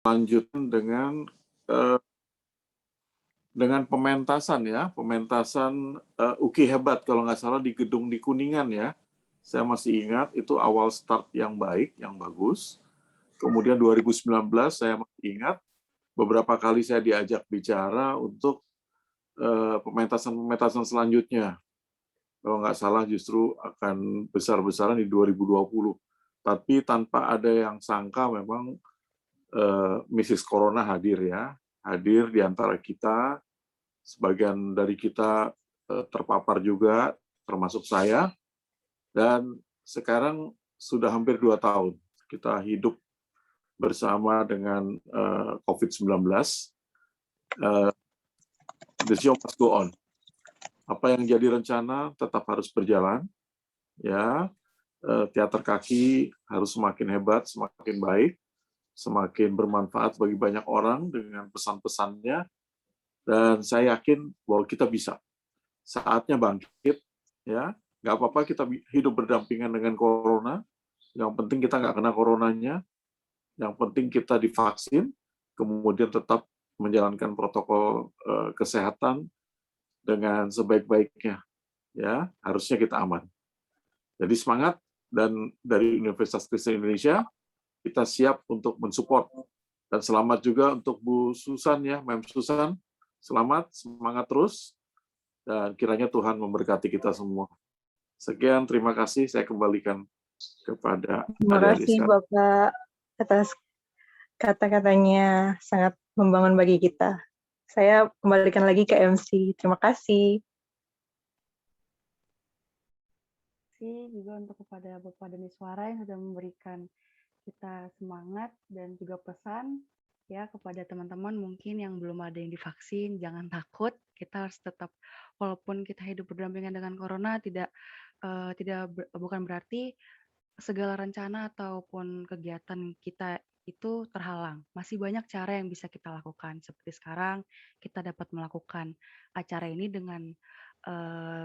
lanjutkan dengan pementasan ya, Uki Hebat kalau nggak salah di gedung di Kuningan ya. Saya masih ingat itu awal start yang baik, yang bagus. Kemudian 2019 saya masih ingat beberapa kali saya diajak bicara untuk pementasan selanjutnya. Kalau nggak salah justru akan besar-besaran di 2020. Tapi tanpa ada yang sangka memang Mrs. Corona hadir ya, hadir di antara kita. Sebagian dari kita terpapar juga, termasuk saya. Dan sekarang sudah hampir 2 tahun kita hidup bersama dengan COVID-19. The show must go on. Apa yang jadi rencana tetap harus berjalan. Ya, teater kaki harus semakin hebat, semakin baik, semakin bermanfaat bagi banyak orang dengan pesan-pesannya. Dan saya yakin bahwa kita bisa. Saatnya bangkit, ya. Nggak apa-apa kita hidup berdampingan dengan corona. Yang penting kita nggak kena coronanya. Yang penting kita divaksin, kemudian tetap menjalankan protokol kesehatan dengan sebaik-baiknya. Ya, harusnya kita aman. Jadi semangat, dan dari Universitas Kristen Indonesia kita siap untuk mensupport. Dan selamat juga untuk Bu Susan ya, Mem Susan. Selamat, semangat terus, dan kiranya Tuhan memberkati kita semua. Sekian, terima kasih. Saya kembalikan kepada Terima kasih Bapak atas kata-katanya, sangat membangun bagi kita. Saya kembalikan lagi ke MC. Terima kasih. Terima kasih juga untuk kepada Bapak Deni Suara yang sudah memberikan kita semangat dan juga pesan ya kepada teman-teman mungkin yang belum ada yang divaksin, jangan takut. Kita harus tetap, walaupun kita hidup berdampingan dengan corona, bukan berarti segala rencana ataupun kegiatan kita itu terhalang. Masih banyak cara yang bisa kita lakukan. Seperti sekarang kita dapat melakukan acara ini dengan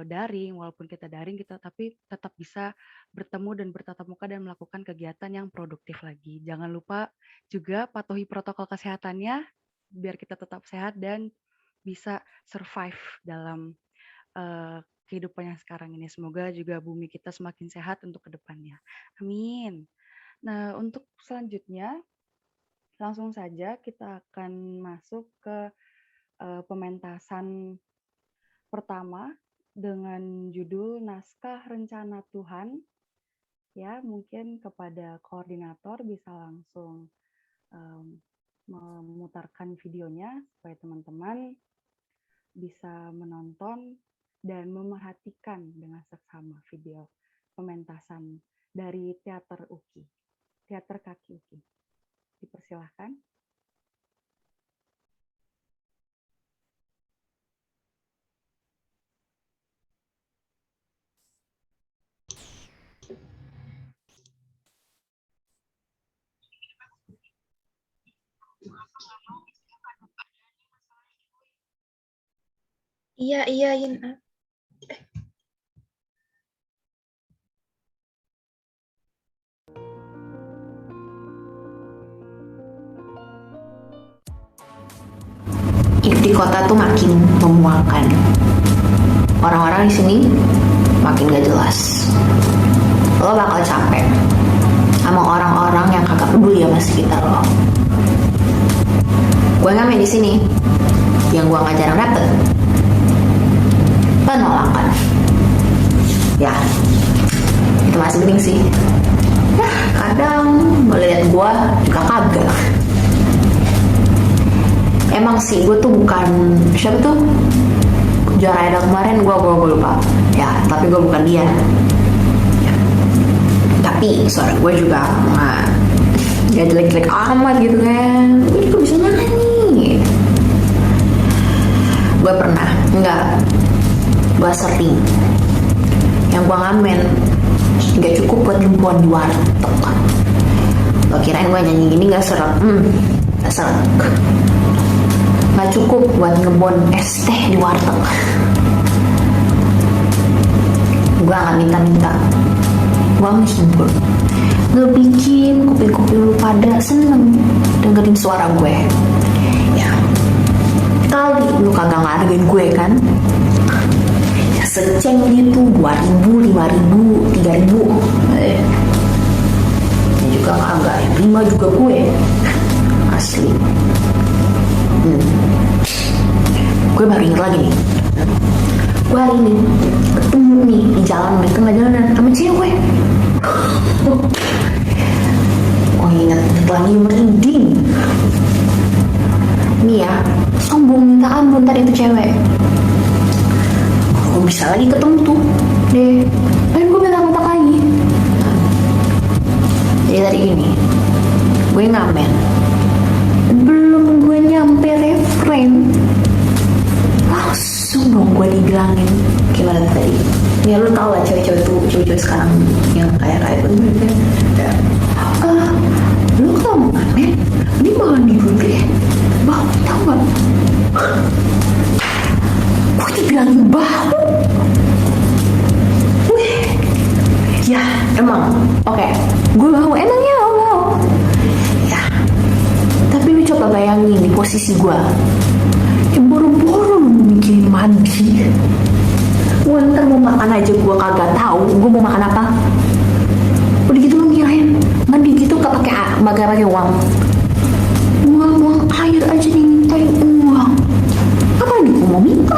daring, walaupun kita daring kita tapi tetap bisa bertemu dan bertatap muka dan melakukan kegiatan yang produktif lagi. Jangan lupa juga patuhi protokol kesehatannya biar kita tetap sehat dan bisa survive dalam kehidupan yang sekarang ini. Semoga juga bumi kita semakin sehat untuk kedepannya. Amin. Nah, untuk selanjutnya langsung saja kita akan masuk ke pementasan pertama dengan judul Naskah Rencana Tuhan. Ya, mungkin kepada koordinator bisa langsung memutarkan videonya supaya teman-teman bisa menonton dan memerhatikan dengan seksama video pementasan dari teater UKI, teater kaki UKI. Dipersilahkan. Iya, Yin. Hidup di kota tuh makin memuakkan. Orang-orang di sini makin gak jelas. Lo bakal capek sama orang-orang yang kagak peduli sama sekitar lo. Gue nggak main di sini, yang gue nggak jarang dapet penolakan. Ya, itu masih penting sih. Ya, kadang melihat gue juga kagak. Emang sih, gue tuh bukan, siapa tuh? Juara Idol kemarin, gue lupa. Ya, tapi gue bukan dia. Ya. Tapi suara gue juga gak jelek-jelek amat gitu kan. Gue juga bisa nyanyi. Gue pernah, gue sering. Yang gue ngamen, gak cukup buat lempuan di warteg. Lo kirain gue nyanyi gini gak seret? Gak seret. Gak cukup buat ngebon es teh di warteg. Gue gak minta-minta. Gue misbur. ngebikin kuping-kuping lu pada seneng dengerin suara gue. Ya, kali lu kagak ngargain gue kan? Ya, seceng gitu, 2.000, 5.000, 3.000. Ini juga kagak, 5 juga gue. Asli. Gue baru inget lagi nih. Gue hari ini ketemu nih di jalan, di tengah jalanan sama cewek. Oh ingat lagi merinding. Nih ya, sombong minta ampun tadi itu cewek. Gue bisa lagi ketemu tuh deh, pengen gue minta lagi. Jadi tadi gini, gue ngamen, belum gue nyampe refrain langsung dong gue dibilangin gimana tadi. Ya lu tau lah cewek-cewek tuh, cewek-cewek sekarang yang kayak itu ya. Lu kalau mau ngamen ini mandi dulu deh, bau, tau gak? Gue dibilangin bau. Wih, ya emang oke. Gue mau, emangnya mau. Ya, tapi lu coba bayangin di posisi gue, yang boro-boro lu mikirin mandi. Gue ntar mau makan aja gue kagak tahu gue mau makan apa. Udah gitu lu ngirain mandi gitu gak pakai uang. Buang air aja dimintain uang. Apa nih gue mau minta?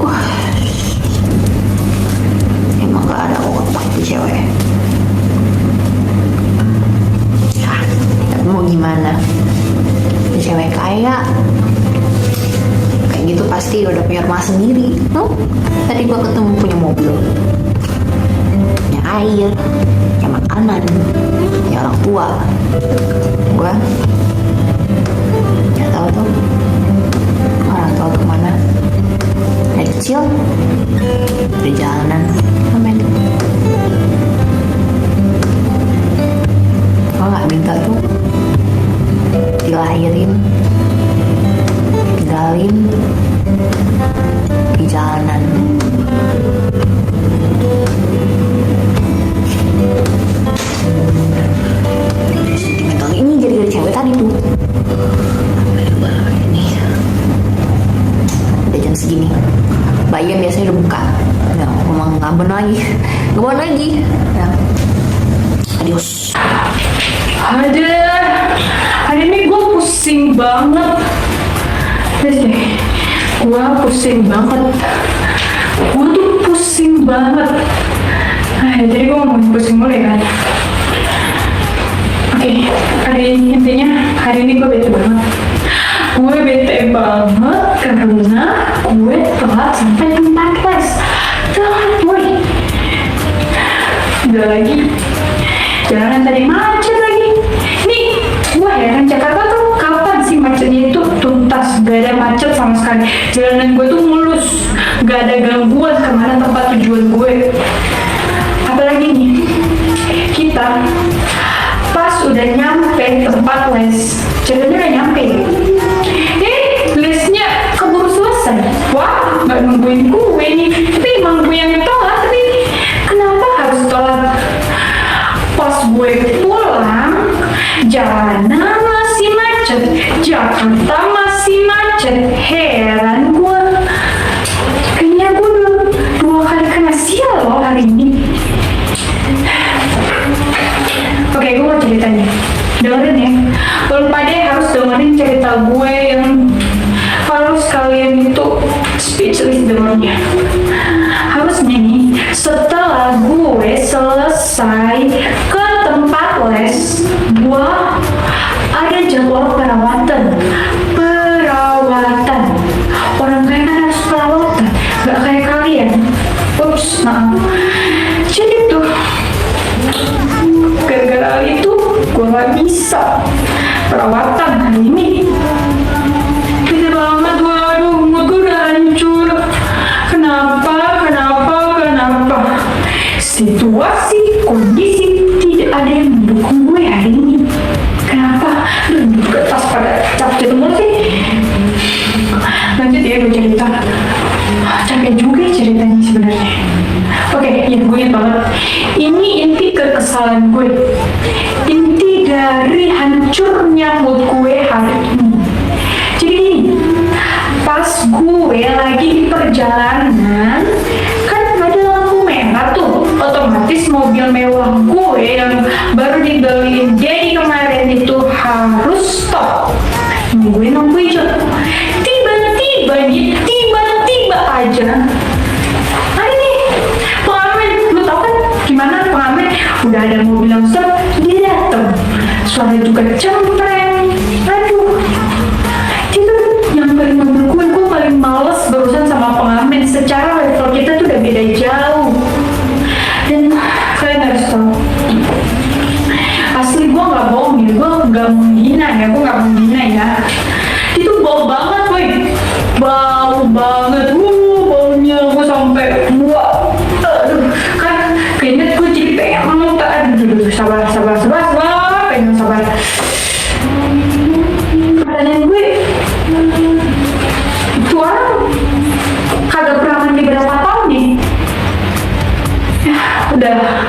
Wah, emang gak ada otak tuh cewek. Ya, tapi mau gimana? Cewek kaya kayak gitu pasti udah punya rumah sendiri. Tadi gua ketemu punya mobil, punya air, punya makanan, punya orang tua. Gua nggak tahu tuh orang tua kemana. Dari kecil di jalanan, amen. Gua nggak minta tuh dilahirin, tinggalin di jalanan. Sentimental ini gara-gara cewek tadi tuh. Ini udah jam segini, bayam biasanya udah buka. Nah, emang ngaben lagi, ngebon lagi. Nah, adios. Ada, hari ini gue pusing banget. Terus deh, gue pusing banget. Gue tuh pusing banget. Jadi gue ngomongin pusing mulai kan. Oke, intinya hari ini gue bete banget. Gue bete banget karena gue telat sampai tempat les. Telat boy. Udah lagi, jalanan tadi macet lagi. Nih, gue heran Jakarta tuh kapan sih macetnya itu tuntas, gak ada macet sama sekali. Jalanan gue tuh mulus, gak ada gangguan kemana tempat tujuan gue. Apalagi nih, kita pas udah nyampe tempat les, jalannya udah nyampe. Lesnya keburu selesai. Wah, gak nungguin gue nih. Tapi emang gue yang telat, tapi kenapa harus telat? Pas gue pulang, jalanan masih macet, Jakarta masih macet. Heran gue. Kayaknya gue dua kali kena sial loh hari ini. Oke, gue mau ceritanya. Dengerin ya. Lu pada harus dengerin cerita gue yang harus kalian itu speechless dengernya. Harusnya nih, setelah gue selesai ke tempat les, gue ada jadwal perawatan. Orang kaya kan harus perawatan, gak kayak kalian. Ups, maaf. Jadi tuh, gara-gara itu gue gak bisa perawatan hari ini. Beda banget, waduh, mood gue udah hancur. Kenapa? Situasi, kondisi hancurnya mood gue hari ini. Jadi gini, pas gue lagi di perjalanan, kan ada lampu merah tuh, otomatis mobil mewah gue yang baru dibeliin jadi kemarin itu harus stop. Nungguin lampu hijau. Tiba-tiba aja ada nih pengamen. Lu tau kan gimana pengamen? Udah ada mobil yang stop, dia dateng. Suara juga cempreng. Aduh, itu yang paling mobil gue paling males berurusan sama pengamen. Secara level kita tuh udah beda jauh. Dan kalian harus tahu, asli gue nggak bohong ya, gue nggak menghina ya, itu bau banget boy, bau banget, baunya gue sampai muak. Aduh, kan kayaknya gue jadi pengen muntah. Aduh, sabar, pengen sabar. Pertanyaan gue, itu orang kagak pernah mandi berapa tahun nih? Ya, udah.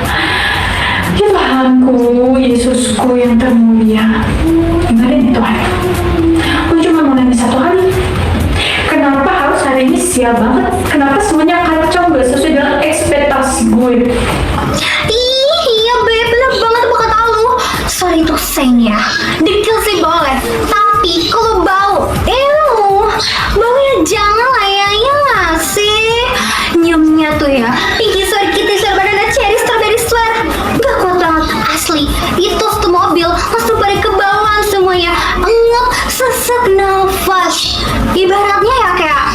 Tuhanku, Yesusku yang termulia, dengerin Tuhan. Gue cuma mau nanya satu hal. Kenapa harus hari ini sial banget? Kenapa semuanya kacau, gak sesuai dengan ekspektasi gue? Iya Beb, bener banget apa kata lu. Sorry to say nih ya, dikit sih boleh, tapi kalau baunya jangan lah ya, iya gak sih? Nyiumnya tuh ya, pinky swear, kitty swear, banana cherry, strawberry swear. Gak kuat banget, asli. Itu satu mobil langsung pada kebauan semuanya, ngep, sesak nafas. Ibaratnya ya kayak,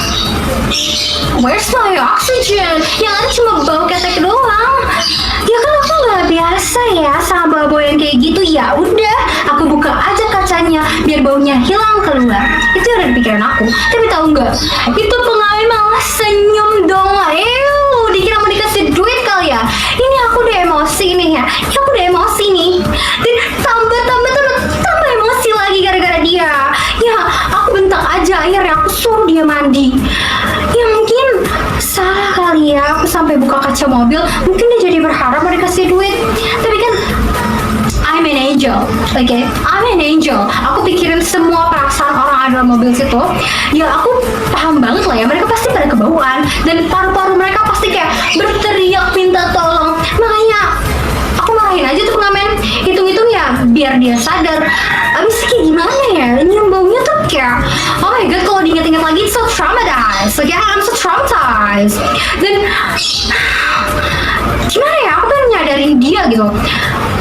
where's my oxygen? Yang ada cuma bau ketek doang. Ya kan aku nggak biasa ya sama bau yang kayak gitu. Ya udah, aku buka aja kacanya biar baunya hilang keluar. Itu yang ada di pikiran aku. Tapi tahu nggak? Itu pengamen malah senyum dong. Dikira mau dikasih duit kali ya. Ini aku udah emosi nih ya. Dan tambah emosi lagi gara-gara dia. Ya, aku bentak aja, akhirnya aku suruh dia mandi. Ya mungkin salah kali ya, aku sampai buka kaca mobil. Mungkin dia jadi berharap mau dikasih duit. Tapi kan I'm an angel, okay? I'm an angel. Aku pikirin semua perasaan orang ada dalam mobil situ. Ya aku paham banget lah ya, mereka pasti pada kebauan. Dan paru-paru mereka pasti kayak berteriak minta tolong. Makanya aku marahin aja tuh pengamen. Hitung-hitung ya biar dia sadar. Abis kayak gimana ya, nyium baunya tuh kayak, oh my god, kalau diinget-inget lagi it's so traumatized. Like I'm so traumatized. Dan gimana ya, aku pengen nyadarin dia gitu.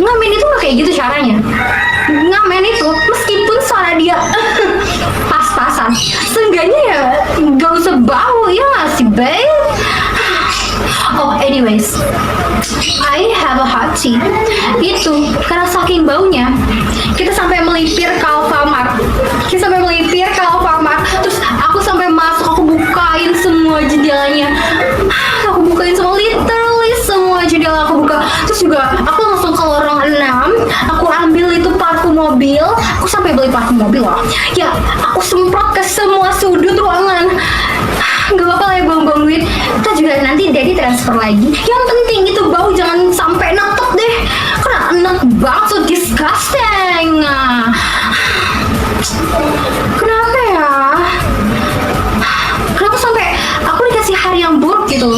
Ngamen itu gak kayak gitu caranya. Ngamen itu meskipun suara dia pas-pasan, seenggaknya ya gak usah bau, ya gak sih babe? Oh anyways, I have a hot tea. Itu karena saking baunya kita sampai melipir ke Alfamart. Terus aku sampai masuk, aku bukain semua jendelanya. Aku bukain semua, literally semua jendela aku buka. Terus juga aku langsung ke lorong 6. Aku ambil itu parfum mobil. Aku sampai beli parfum mobil loh. Ya, aku semprot ke semua sudut ruangan. Gak apa-apa lah ya buang-buang duit. Kita juga nanti daddy transfer lagi. Yang penting itu bau jangan sampai netek deh. Karena enak banget, so disgusting. Kenapa ya? Kenapa sampai aku dikasih hari yang buruk gitu?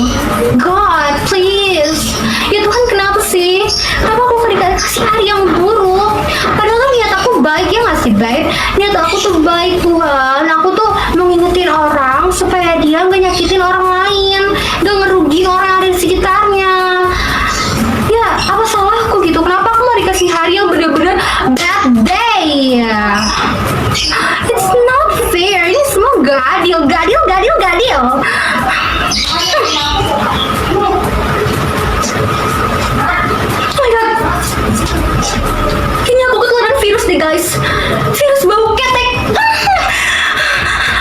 God, please. Ya Tuhan, kenapa sih? Kenapa aku dikasih hari yang buruk? Padahal kan niat aku baik, ya nggak sih baik? Niat aku tuh baik Tuhan. Aku tuh mau ngingetin orang supaya dia nggak nyakitin orang lain, nggak ngerugiin orang yang ada di sekitarnya. Ya, apa salahku gitu? Kenapa aku mau dikasih hari yang bener-bener bad day? It's not fair. Ini semua gak adil. Oh my god. Kayaknya aku ketularan virus deh guys. Virus bau ketek.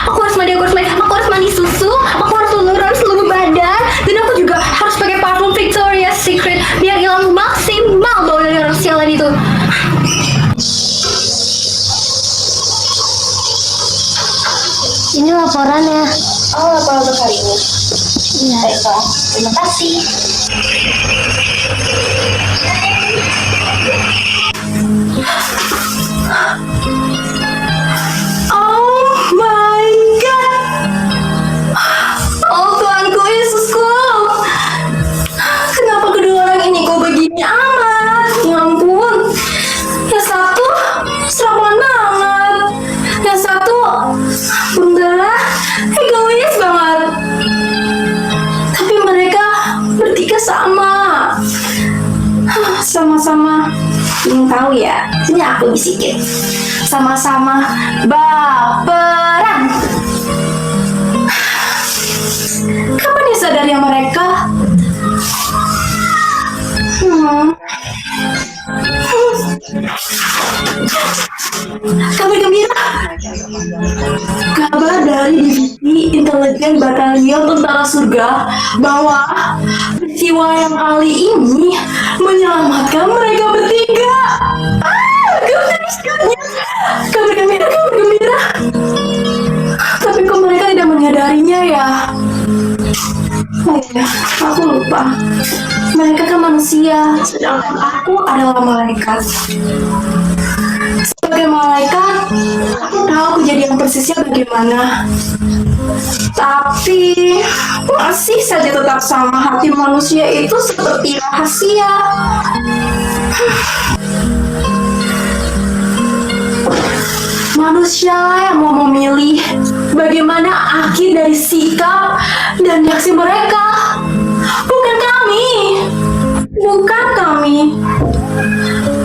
Aku harus mandi susu. Aku harus luluran seluruh badan. Dan aku juga harus pakai parfum Victoria's Secret biar hilang maksimal bau dari orang sialan itu. Ini laporannya. Oh, laporan untuk hari ini. Iya. Baiklah, terima kasih. aku bisikin. Sama-sama baperan. Kapan ya sadarnya mereka? Kabar gembira. Kabar dari divisi intelijen batalion tentara surga bahwa peristiwa yang kali ini menyelamatkan mereka bertiga. Gembira sekali. Kabar gembira, kabar gembira. Tapi kok mereka tidak menyadarinya ya? Oh ya, aku lupa. Mereka kan manusia, sedangkan aku adalah malaikat. Sebagai malaikat, aku tahu kejadian persisnya bagaimana. Tapi masih saja tetap sama, hati manusia itu seperti rahasia. Manusia yang mau memilih bagaimana akhir dari sikap dan reaksi mereka. Bukan kami. Bukan kami.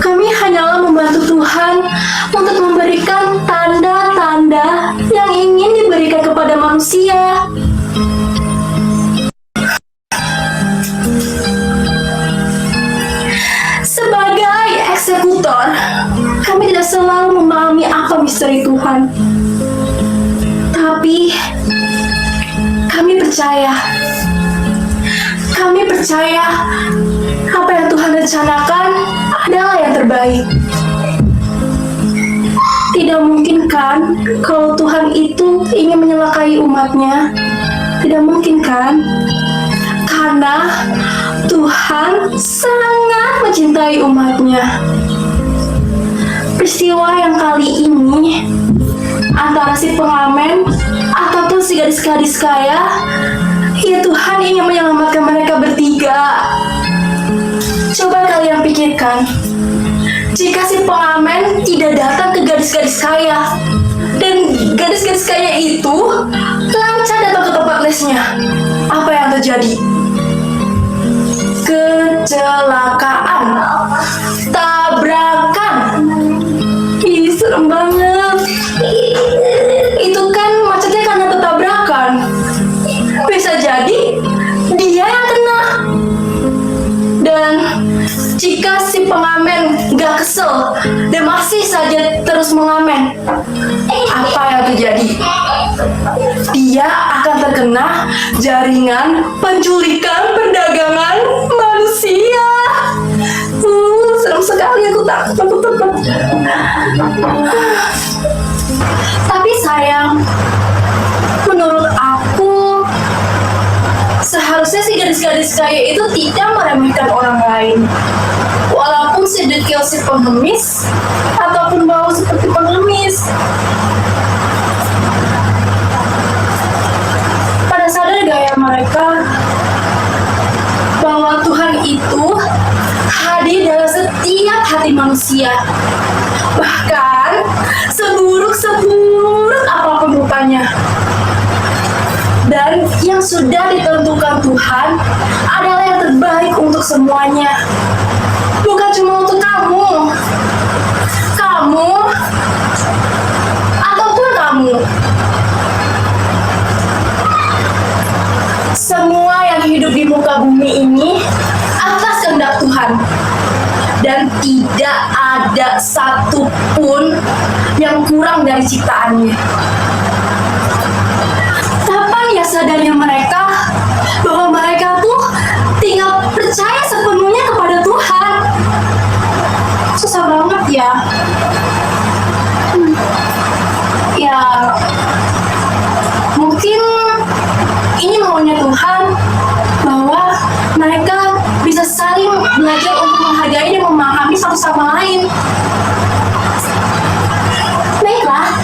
Kami hanyalah membantu Tuhan untuk memberikan tanda-tanda yang ingin diberikan kepada manusia. Sebagai eksekutor, kami tidak selalu memahami apa misteri Tuhan. Tapi kami percaya apa yang Tuhan rencanakan adalah yang terbaik. Tidak mungkin kan kalau Tuhan itu ingin menyelakai umatnya? Tidak mungkin kan? Karena Tuhan sangat mencintai umatnya. Peristiwa yang kali ini antara si pengamen ataupun si gadis-gadis kaya, ya Tuhan ingin menyelamatkan mereka bertiga. Coba kalian pikirkan, jika si pengamen tidak datang ke gadis-gadis kaya dan gadis-gadis kaya itu lancar datang ke tempat lesnya, apa yang terjadi? Kecelakaan, tabrakan. Ih, serem banget. Itu kan macetnya karena tabrakan. Bisa jadi dia yang kena. Dan jika si pengamen gak kesel dan masih saja terus mengamen, apa yang terjadi? Dia akan terkena jaringan penculikan perdagangan manusia. Serem sekali, aku takut. Tapi sayang, menurut aku, seharusnya si gadis-gadis kaya itu tidak meremehkan orang lain. Walaupun si dekil si pengemis, ataupun bau seperti pengemis. Pada sadar gaya mereka bahwa Tuhan itu hadir dalam setiap hati manusia. Bahkan seburuk apapun rupanya. Dan yang sudah ditentukan Tuhan adalah yang terbaik untuk semuanya. Bukan cuma untuk kamu ataupun kamu. Semua yang hidup di muka bumi ini atas kehendak Tuhan. Dan tidak ada satupun yang kurang dari ciptaannya. Kapan ya sadarnya mereka bahwa mereka tuh tinggal percaya sepenuhnya kepada Tuhan? Susah banget ya. Ya, mungkin ini maunya Tuhan bahwa mereka bisa saling belajar untuk menghargai dan memahami satu sama lain. Baiklah,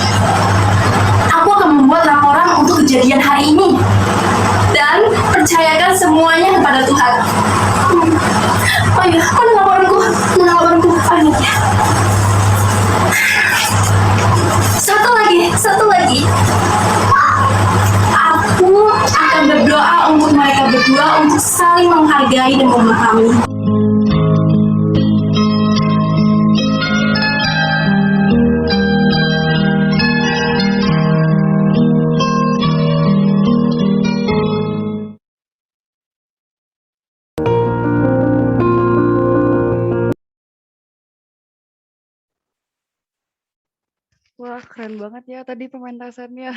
aku akan membuat laporan untuk kejadian hari ini dan percayakan semuanya kepada Tuhan. Oh iya, mana laporanku? Oh iya. Satu lagi. Aku akan berdoa untuk mereka berdua untuk saling menghargai dan memahami. keren banget ya tadi pementasannya.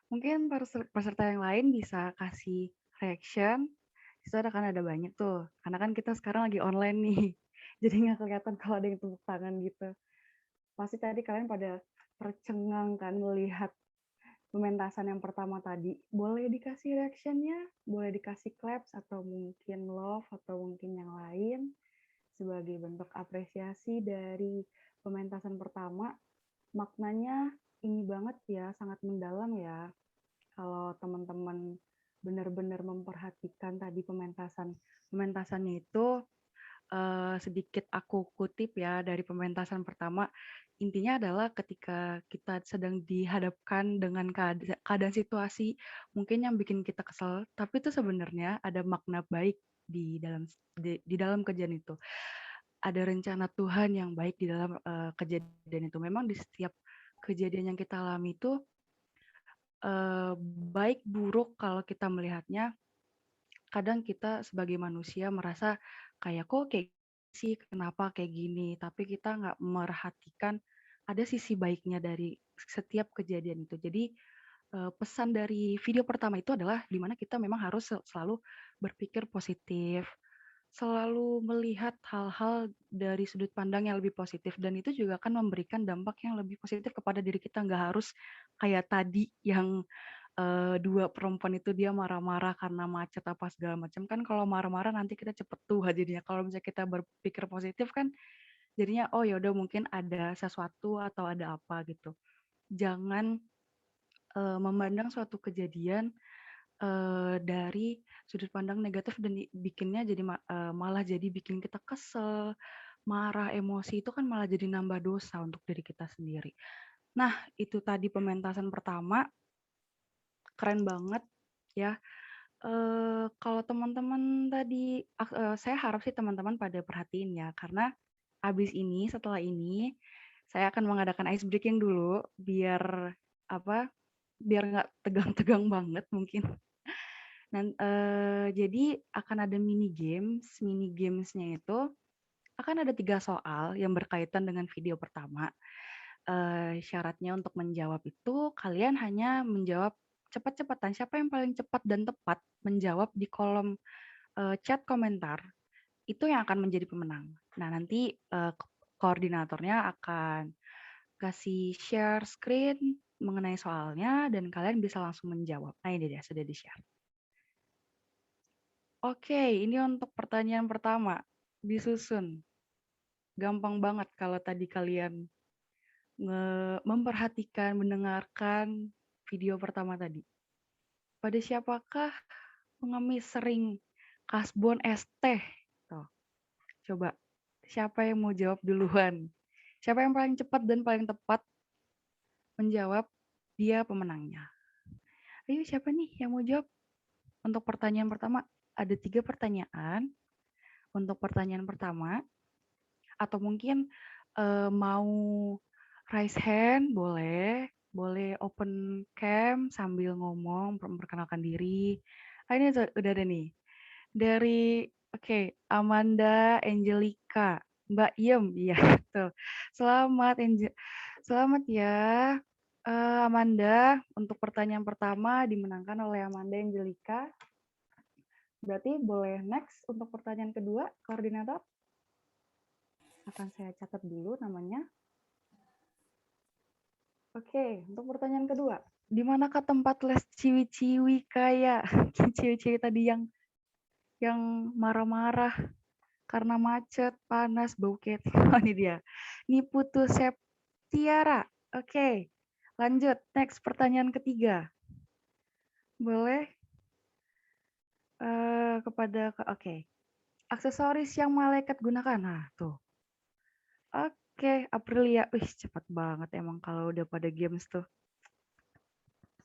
Mungkin peserta yang lain bisa kasih reaction. Itu kan ada banyak tuh. Karena kan kita sekarang lagi online nih. Jadi nggak kelihatan kalau ada yang tepuk tangan gitu. Pasti tadi kalian pada tercengang kan melihat pementasan yang pertama tadi. Boleh dikasih reaction-nya, boleh dikasih claps atau mungkin love atau mungkin yang lain sebagai bentuk apresiasi dari pementasan pertama. Maknanya ini banget ya, sangat mendalam ya. Kalau teman-teman benar-benar memperhatikan tadi pementasannya itu, sedikit aku kutip ya dari pementasan pertama. Intinya adalah ketika kita sedang dihadapkan dengan keadaan situasi mungkin yang bikin kita kesel, tapi itu sebenarnya ada makna baik di dalam kejadian itu. Ada rencana Tuhan yang baik di dalam kejadian itu. Memang di setiap kejadian yang kita alami itu baik buruk kalau kita melihatnya. Kadang kita sebagai manusia merasa kayak kok kayak sih, kenapa kayak gini, tapi kita nggak merhatikan ada sisi baiknya dari setiap kejadian itu. Jadi pesan dari video pertama itu adalah di mana kita memang harus selalu berpikir positif, selalu melihat hal-hal dari sudut pandang yang lebih positif, dan itu juga akan memberikan dampak yang lebih positif kepada diri kita. Nggak harus kayak tadi yang dua perempuan itu dia marah-marah karena macet apa segala macam. Kan kalau marah-marah nanti kita cepet tua jadinya. Kalau misalnya kita berpikir positif kan jadinya oh ya udah mungkin ada sesuatu atau ada apa gitu. Jangan memandang suatu kejadian dari sudut pandang negatif dan bikinnya jadi malah jadi bikin kita kesel, marah, emosi itu kan malah jadi nambah dosa untuk diri kita sendiri. Nah, itu tadi pementasan pertama. Keren banget ya. Kalau teman-teman tadi, saya harap sih teman-teman pada perhatiin ya, karena setelah ini, saya akan mengadakan ice breaking dulu, biar nggak tegang-tegang banget mungkin. Jadi akan ada mini gamesnya itu akan ada 3 soal yang berkaitan dengan video pertama. Syaratnya untuk menjawab itu kalian hanya menjawab cepat-cepatan. Siapa yang paling cepat dan tepat menjawab di kolom chat komentar, itu yang akan menjadi pemenang. Nah, nanti koordinatornya akan kasih share screen mengenai soalnya dan kalian bisa langsung menjawab. Nah, ini dia sudah di-share. Oke, ini untuk pertanyaan pertama. Disusun. Gampang banget kalau tadi kalian memperhatikan, mendengarkan video pertama tadi. Pada siapakah pengemis sering kasbon es teh? Tuh. Coba, siapa yang mau jawab duluan? Siapa yang paling cepat dan paling tepat menjawab, dia pemenangnya. Ayo, siapa nih yang mau jawab? Untuk pertanyaan pertama, ada 3 pertanyaan. Untuk pertanyaan pertama, atau mungkin mau raise hand, boleh open cam sambil ngomong, memperkenalkan diri. Ini udah ada nih. Dari Amanda Angelica, Mbak Iem, iya tuh. Selamat ya Amanda. Untuk pertanyaan pertama dimenangkan oleh Amanda Angelica. Berarti boleh next untuk pertanyaan kedua, koordinator. Akan saya catat dulu namanya. Oke, untuk pertanyaan kedua. Di manakah tempat les ciwi-ciwi kayak ciwi-ciwi tadi yang marah-marah karena macet, panas, bau ketek? Oh, ini dia. Niputu Septiara. Oke, lanjut. Next, pertanyaan ketiga. Boleh? Aksesoris yang malaikat gunakan. Nah, tuh. Oke, Aprilia. Cepat banget emang kalau udah pada games tuh.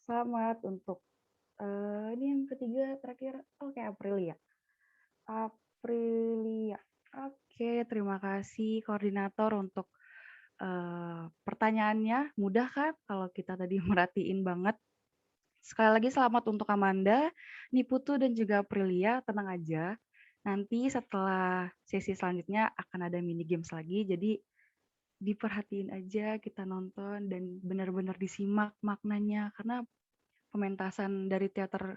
Selamat untuk ini yang ketiga terakhir. Oke, Aprilia. Oke, terima kasih koordinator untuk pertanyaannya. Mudah kan kalau kita tadi merhatiin banget. Sekali lagi selamat untuk Amanda, Niputu, dan juga Aprilia. Tenang aja. Nanti setelah sesi selanjutnya akan ada mini games lagi. Jadi diperhatiin aja, kita nonton dan benar-benar disimak maknanya, karena pementasan dari teater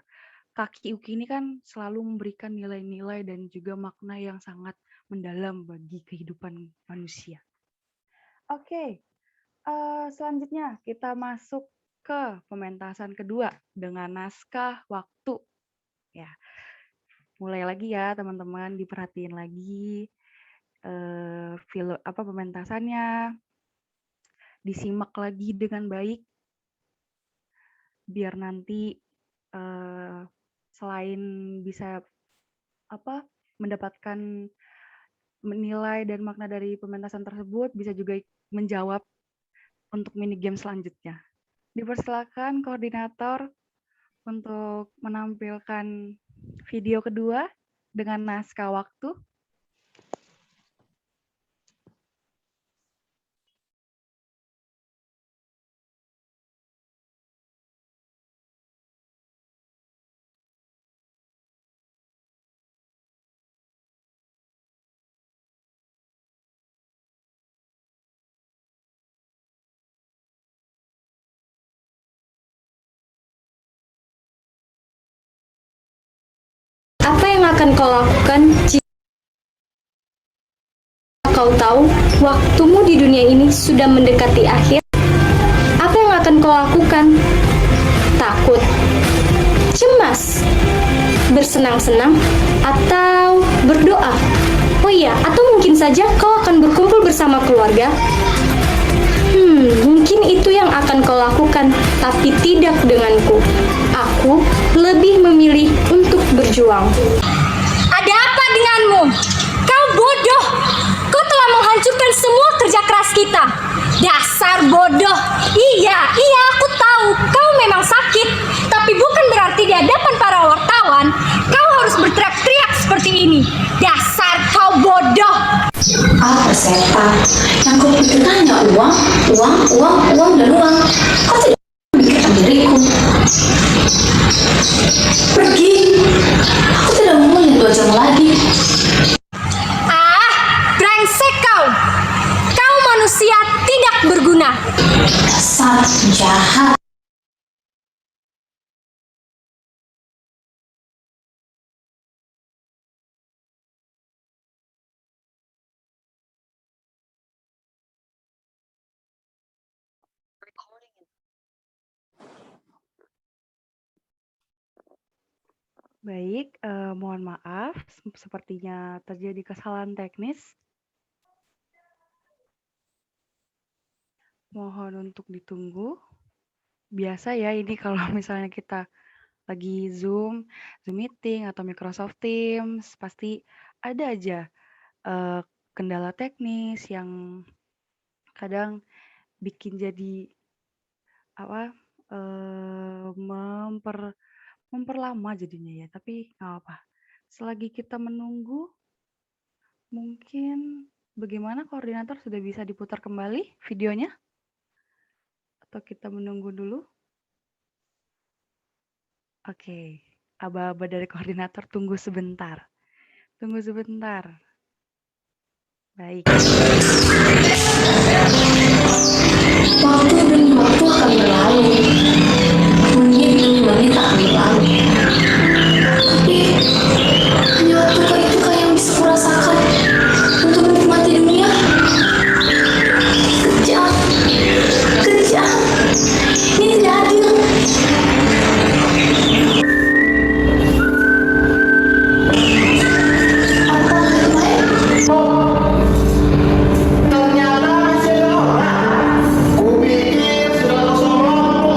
kaki Uki ini kan selalu memberikan nilai-nilai dan juga makna yang sangat mendalam bagi kehidupan manusia. Oke, selanjutnya kita masuk ke pementasan kedua dengan naskah waktu. Ya, mulai lagi ya teman-teman, diperhatiin lagi pementasannya, disimak lagi dengan baik, biar nanti selain bisa mendapatkan nilai dan makna dari pementasan tersebut, bisa juga menjawab untuk mini game selanjutnya. Dipersilakan koordinator untuk menampilkan video kedua dengan naskah waktu. Apa yang akan kau lakukan jika kau tahu waktumu di dunia ini sudah mendekati akhir? Apa yang akan kau lakukan? Takut? Cemas? Bersenang-senang? Atau berdoa? Oh iya, atau mungkin saja kau akan berkumpul bersama keluarga? Mungkin itu yang akan kau lakukan, tapi tidak denganku. Aku lebih memilih untuk berjuang. Ada apa denganmu? Kau bodoh. Kau telah menghancurkan semua kerja keras kita. Dasar bodoh. Iya, aku tahu kau memang sakit. Tapi bukan berarti di hadapan para wartawan kau harus berteriak-teriak seperti ini. Dasar kau bodoh. Apa setan? Yang kau pikirkan hanya uang, dan uang. Kau tidak memikirkan diriku. Pergi. Aku tidak mau menyentuh wajahmu lagi. Brengsek kau. Kau manusia tidak berguna. Dasar jahat. Baik, mohon maaf, sepertinya terjadi kesalahan teknis. Mohon untuk ditunggu. Biasa ya ini kalau misalnya kita lagi Zoom meeting atau Microsoft Teams, pasti ada aja kendala teknis yang kadang bikin jadi memperlama jadinya ya, tapi nggak apa. Selagi kita menunggu, mungkin bagaimana koordinator sudah bisa diputar kembali videonya? Atau kita menunggu dulu? Oke, aba-aba dari koordinator tunggu sebentar. Tunggu sebentar. Baik. Waktu demi waktu akan berlalu. Menit demi menit akan berlalu. Tapi hanya waktu itu yang bisa kurasakan untuk menikmati dunia. Kejam. Ini tidak adil. Ternyata masih ada orang. Kupikir sudah kosong rombong.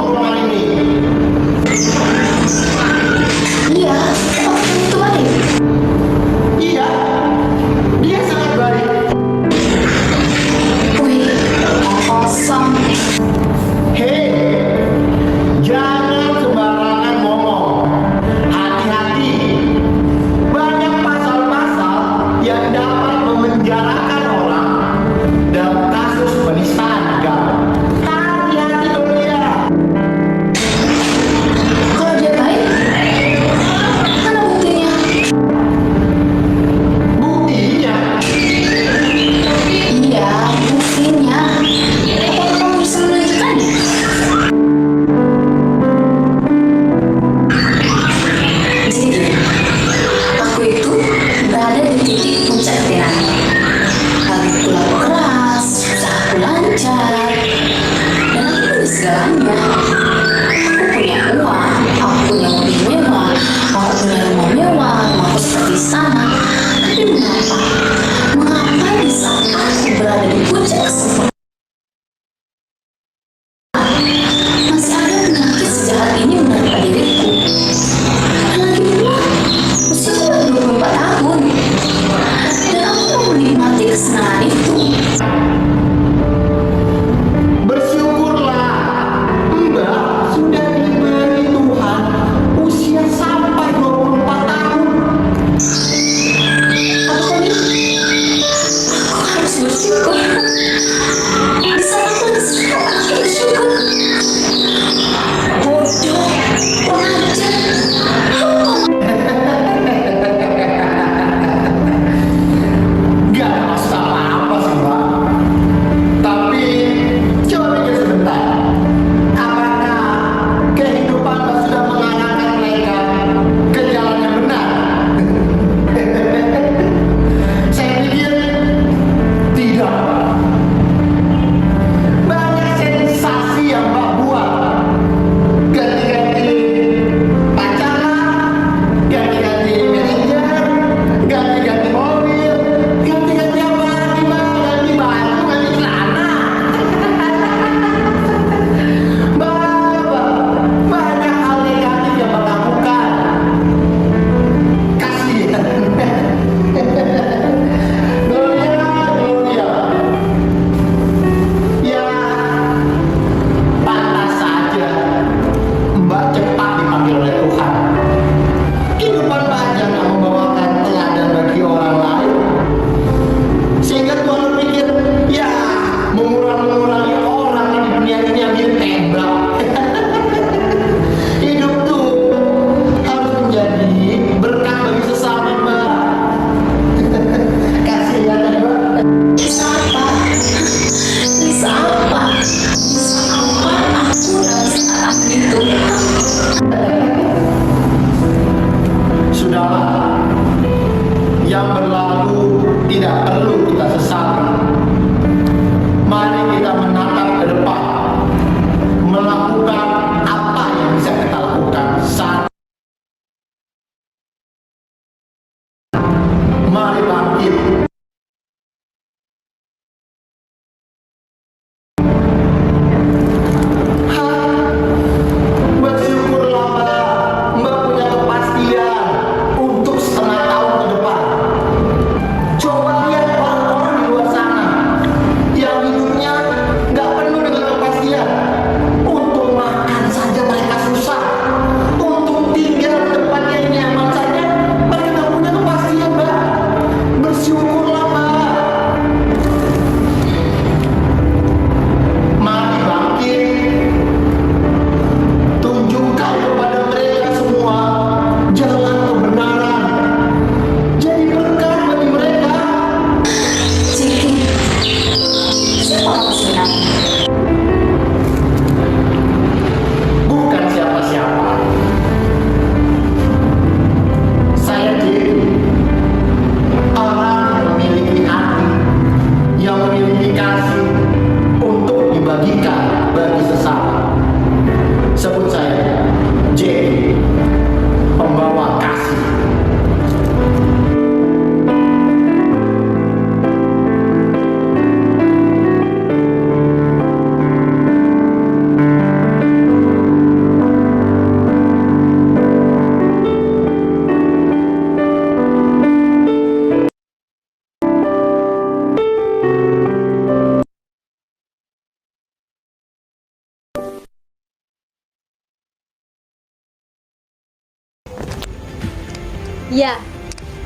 Ya,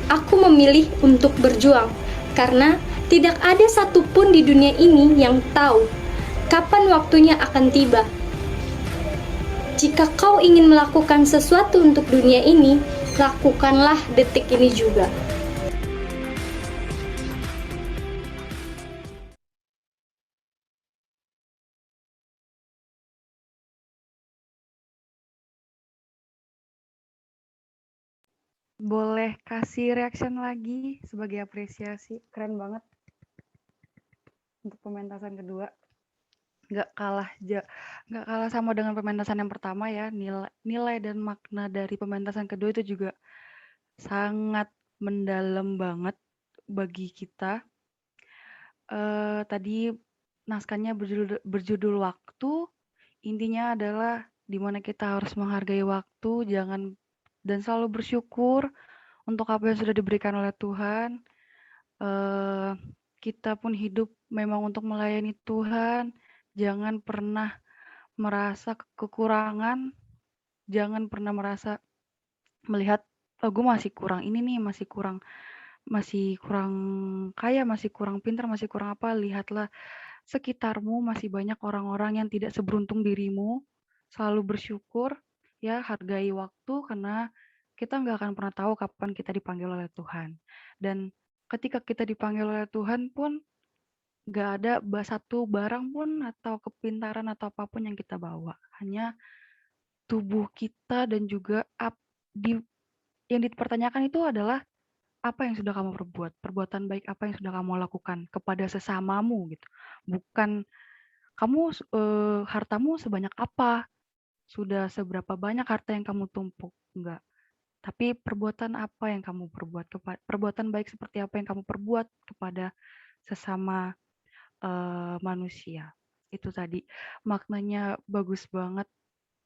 aku memilih untuk berjuang karena tidak ada satupun di dunia ini yang tahu kapan waktunya akan tiba. Jika kau ingin melakukan sesuatu untuk dunia ini, lakukanlah detik ini juga. Boleh kasih reaction lagi sebagai apresiasi. Keren banget untuk pementasan kedua. Nggak kalah sama dengan pementasan yang pertama ya. Nilai dan makna dari pementasan kedua itu juga sangat mendalam banget bagi kita. Tadi naskahnya berjudul Waktu. Intinya adalah di mana kita harus menghargai waktu, dan selalu bersyukur untuk apa yang sudah diberikan oleh Tuhan. Kita pun hidup memang untuk melayani Tuhan. Jangan pernah merasa kekurangan. Jangan pernah merasa melihat, oh, gue masih kurang ini nih, masih kurang kaya, masih kurang pintar, masih kurang apa. Lihatlah sekitarmu masih banyak orang-orang yang tidak seberuntung dirimu. Selalu bersyukur, ya, hargai waktu karena kita nggak akan pernah tahu kapan kita dipanggil oleh Tuhan. Dan ketika kita dipanggil oleh Tuhan pun nggak ada satu barang pun atau kepintaran atau apapun yang kita bawa. Hanya tubuh kita dan juga yang dipertanyakan itu adalah apa yang sudah kamu perbuat, perbuatan baik apa yang sudah kamu lakukan kepada sesamamu gitu. Bukan kamu hartamu sebanyak apa, sudah seberapa banyak harta yang kamu tumpuk, enggak. Tapi perbuatan apa yang kamu perbuat, perbuatan baik seperti apa yang kamu perbuat kepada sesama manusia. Itu tadi maknanya bagus banget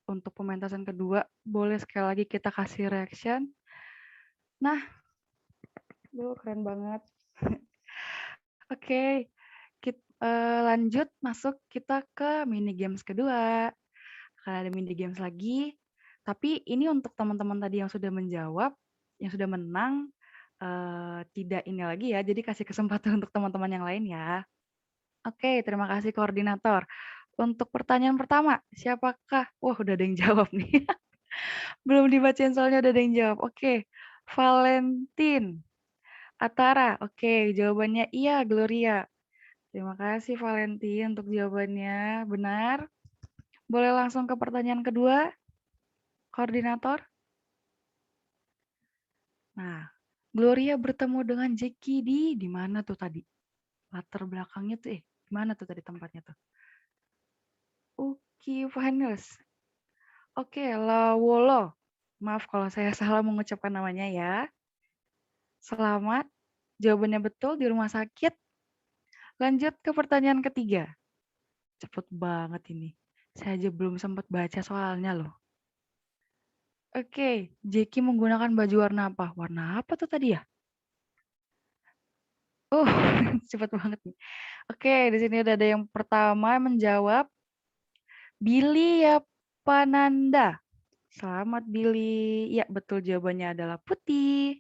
untuk pementasan kedua. Boleh sekali lagi kita kasih reaction. Nah, keren banget. Oke, lanjut masuk kita ke mini games kedua. Akan ada mini games lagi, tapi ini untuk teman-teman tadi yang sudah menjawab, yang sudah menang, tidak ini lagi ya, jadi kasih kesempatan untuk teman-teman yang lain ya. Oke, terima kasih koordinator. Untuk pertanyaan pertama, siapakah? Wah, udah ada yang jawab nih. Belum dibacain soalnya udah ada yang jawab. Oke, Valentin. Atara, oke, jawabannya iya, Gloria. Terima kasih Valentin untuk jawabannya. Benar. Boleh langsung ke pertanyaan kedua, koordinator. Nah, Gloria bertemu dengan Jackie di mana tuh tadi? Latar belakangnya tuh, gimana tuh tadi tempatnya tuh? Uki Finals. Oke, Lawolo. Maaf kalau saya salah mengucapkan namanya ya. Selamat. Jawabannya betul di rumah sakit. Lanjut ke pertanyaan ketiga. Cepet banget ini. Saya aja belum sempat baca soalnya loh. Oke, Jackie menggunakan baju warna apa? Warna apa tuh tadi ya? Oh, cepet banget nih. Oke, di sini udah ada yang pertama menjawab. Billy Yapananda. Selamat Billy. Ya, betul jawabannya adalah putih.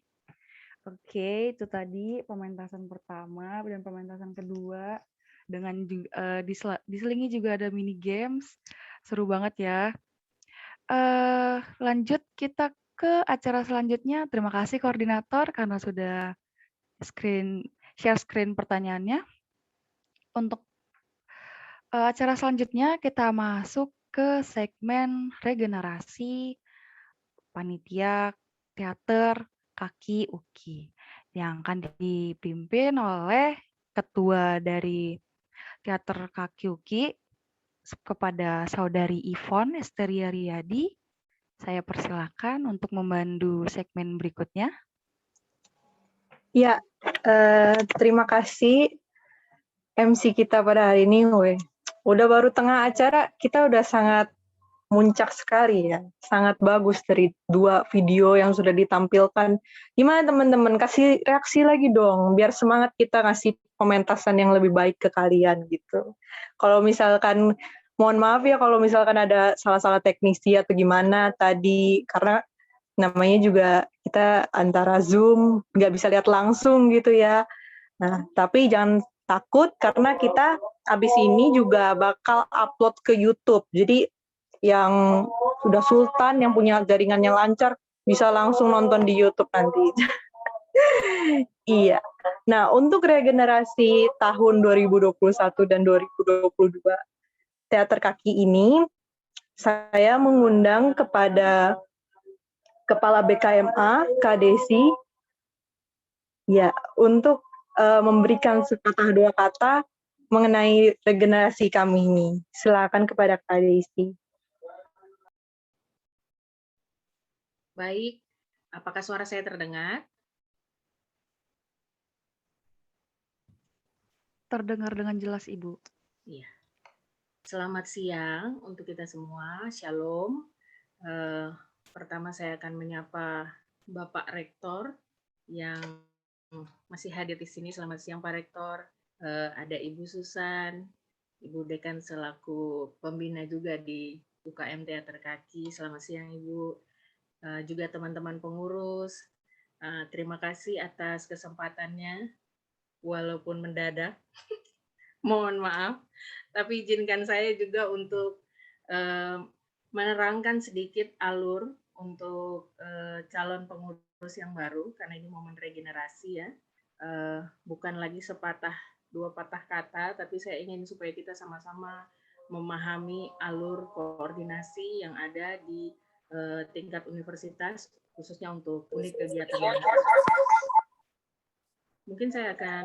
Oke, itu tadi pementasan pertama dan pementasan kedua. Dengan diselingi juga ada mini games. Seru banget ya. Lanjut kita ke acara selanjutnya. Terima kasih koordinator karena sudah share screen pertanyaannya. Untuk acara selanjutnya kita masuk ke segmen regenerasi panitia teater Kaki Uki yang akan dipimpin oleh ketua dari teater Kaki Uki kepada Saudari Yvonne Esteria Riyadi. Saya persilakan untuk membantu segmen berikutnya. Ya, terima kasih MC kita pada hari ini. Udah baru tengah acara, kita udah sangat muncak sekali ya. Sangat bagus dari 2 video yang sudah ditampilkan. Gimana teman-teman? Kasih reaksi lagi dong, biar semangat kita ngasih pementasan yang lebih baik ke kalian gitu. Kalau misalkan, mohon maaf ya kalau misalkan ada salah-salah teknisi atau gimana tadi, karena namanya juga kita antara Zoom, nggak bisa lihat langsung gitu ya. Nah, tapi jangan takut karena kita abis ini juga bakal upload ke YouTube. Jadi yang udah sultan, yang punya jaringannya lancar, bisa langsung nonton di YouTube nanti. Iya. Nah, untuk regenerasi tahun 2021 dan 2022 Teater Kaki ini, saya mengundang kepada Kepala BKMA, Kak Desi, ya, untuk memberikan sepatah dua kata mengenai regenerasi kami ini. Silakan kepada Kak Desi. Baik, apakah suara saya terdengar? Terdengar dengan jelas, Ibu. Iya. Selamat siang untuk kita semua. Shalom. Pertama saya akan menyapa Bapak Rektor yang masih hadir di sini. Selamat siang Pak Rektor. Ada Ibu Susan, Ibu Dekan selaku pembina juga di UKM Teater Kaki. Selamat siang Ibu. Juga teman-teman pengurus. Terima kasih atas kesempatannya, walaupun mendadak. Mohon maaf, tapi izinkan saya juga untuk menerangkan sedikit alur untuk calon pengurus yang baru, karena ini momen regenerasi ya. Bukan lagi sepatah dua patah kata, tapi saya ingin supaya kita sama-sama memahami alur koordinasi yang ada di tingkat universitas, khususnya untuk unit kegiatan mahasiswa. Mungkin saya akan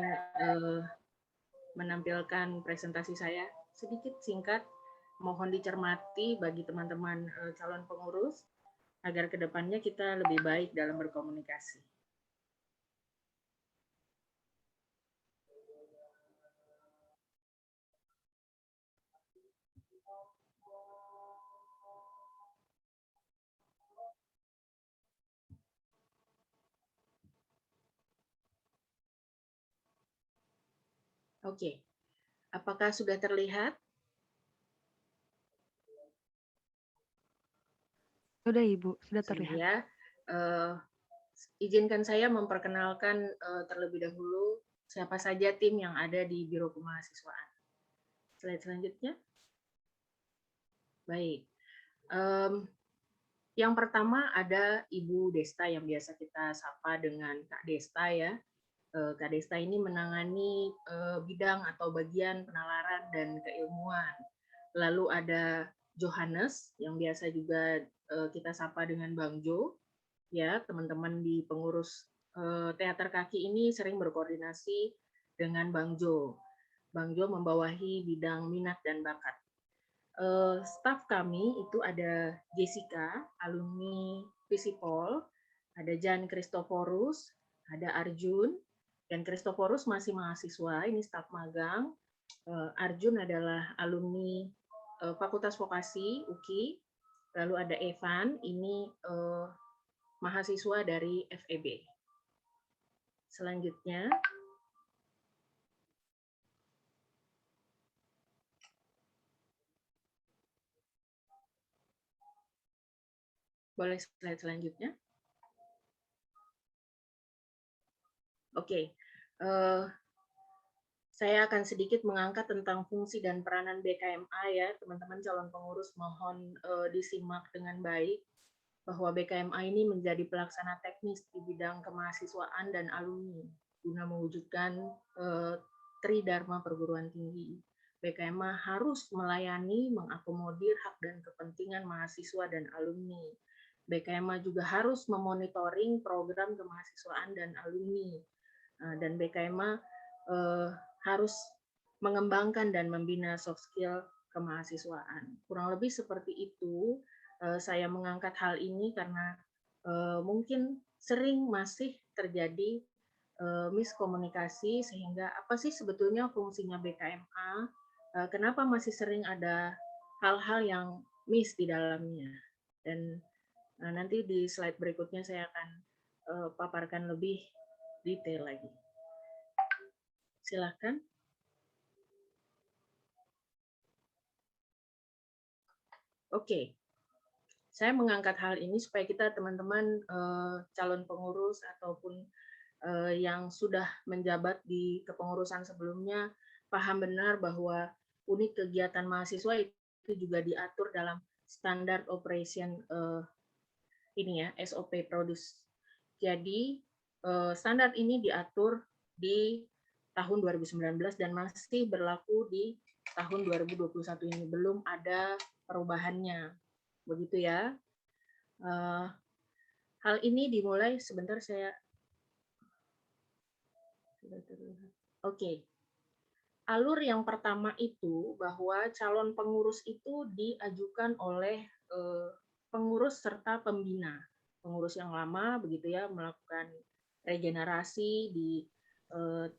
menampilkan presentasi saya sedikit singkat, mohon dicermati bagi teman-teman calon pengurus agar kedepannya kita lebih baik dalam berkomunikasi. Oke, apakah sudah terlihat? Sudah, Ibu, sudah terlihat. Ya, izinkan saya memperkenalkan terlebih dahulu siapa saja tim yang ada di Biro Kemahasiswaan. Slide selanjutnya. Baik. Yang pertama ada Ibu Desta yang biasa kita sapa dengan Kak Desta ya. Kak Desta ini menangani bidang atau bagian penalaran dan keilmuan. Lalu ada Johannes yang biasa juga kita sapa dengan Bang Jo. Ya, teman-teman di pengurus Teater Kaki ini sering berkoordinasi dengan Bang Jo. Bang Jo membawahi bidang minat dan bakat. Staf kami itu ada Jessica, alumni Visipol, ada Jan Kristoforus, ada Arjun, dan Kristoforus masih mahasiswa, ini staf magang. Arjun adalah alumni Fakultas Vokasi UKI, lalu ada Evan, ini mahasiswa dari FEB. Selanjutnya, boleh slide selanjutnya. Oke, saya akan sedikit mengangkat tentang fungsi dan peranan BKMA ya, teman-teman calon pengurus mohon disimak dengan baik bahwa BKMA ini menjadi pelaksana teknis di bidang kemahasiswaan dan alumni guna mewujudkan Tridharma perguruan tinggi. BKMA harus melayani, mengakomodir hak dan kepentingan mahasiswa dan alumni. BKMA juga harus memonitoring program kemahasiswaan dan alumni. Dan BKMA harus mengembangkan dan membina soft skill kemahasiswaan. Kurang lebih seperti itu. Saya mengangkat hal ini karena mungkin sering masih terjadi miskomunikasi, sehingga apa sih sebetulnya fungsinya BKMA, kenapa masih sering ada hal-hal yang miss di dalamnya. Dan nanti di slide berikutnya saya akan paparkan lebih detail lagi. Silakan. Oke. saya mengangkat hal ini supaya kita teman-teman calon pengurus ataupun yang sudah menjabat di kepengurusan sebelumnya paham benar bahwa unit kegiatan mahasiswa itu juga diatur dalam standard operation ini ya, SOP Produce. Jadi standar ini diatur di tahun 2019 dan masih berlaku di tahun 2021 ini, belum ada perubahannya. Begitu ya. Hal ini dimulai sebentar saya. Oke. Alur yang pertama itu bahwa calon pengurus itu diajukan oleh pengurus serta pembina. Pengurus yang lama begitu ya, melakukan regenerasi di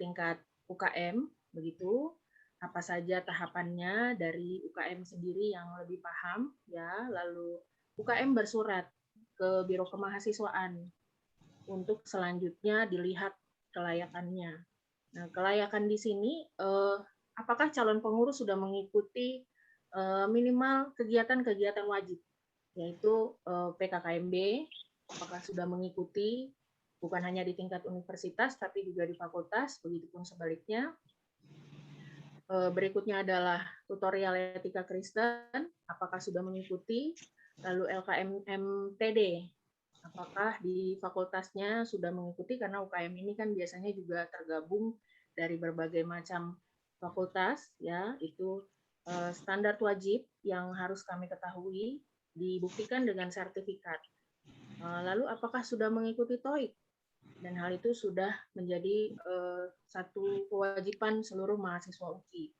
tingkat UKM begitu. Apa saja tahapannya dari UKM sendiri yang lebih paham ya, lalu UKM bersurat ke Biro Kemahasiswaan untuk selanjutnya dilihat kelayakannya. Nah, kelayakan di sini apakah calon pengurus sudah mengikuti minimal kegiatan-kegiatan wajib, yaitu PKKMB, apakah sudah mengikuti bukan hanya di tingkat universitas tapi juga di fakultas, begitupun sebaliknya. Berikutnya adalah tutorial etika Kristen, apakah sudah mengikuti, lalu LKMMTD, apakah di fakultasnya sudah mengikuti, karena UKM ini kan biasanya juga tergabung dari berbagai macam fakultas, ya, itu standar wajib yang harus kami ketahui, dibuktikan dengan sertifikat. Lalu apakah sudah mengikuti TOEIC? Dan hal itu sudah menjadi satu kewajiban seluruh mahasiswa UKI.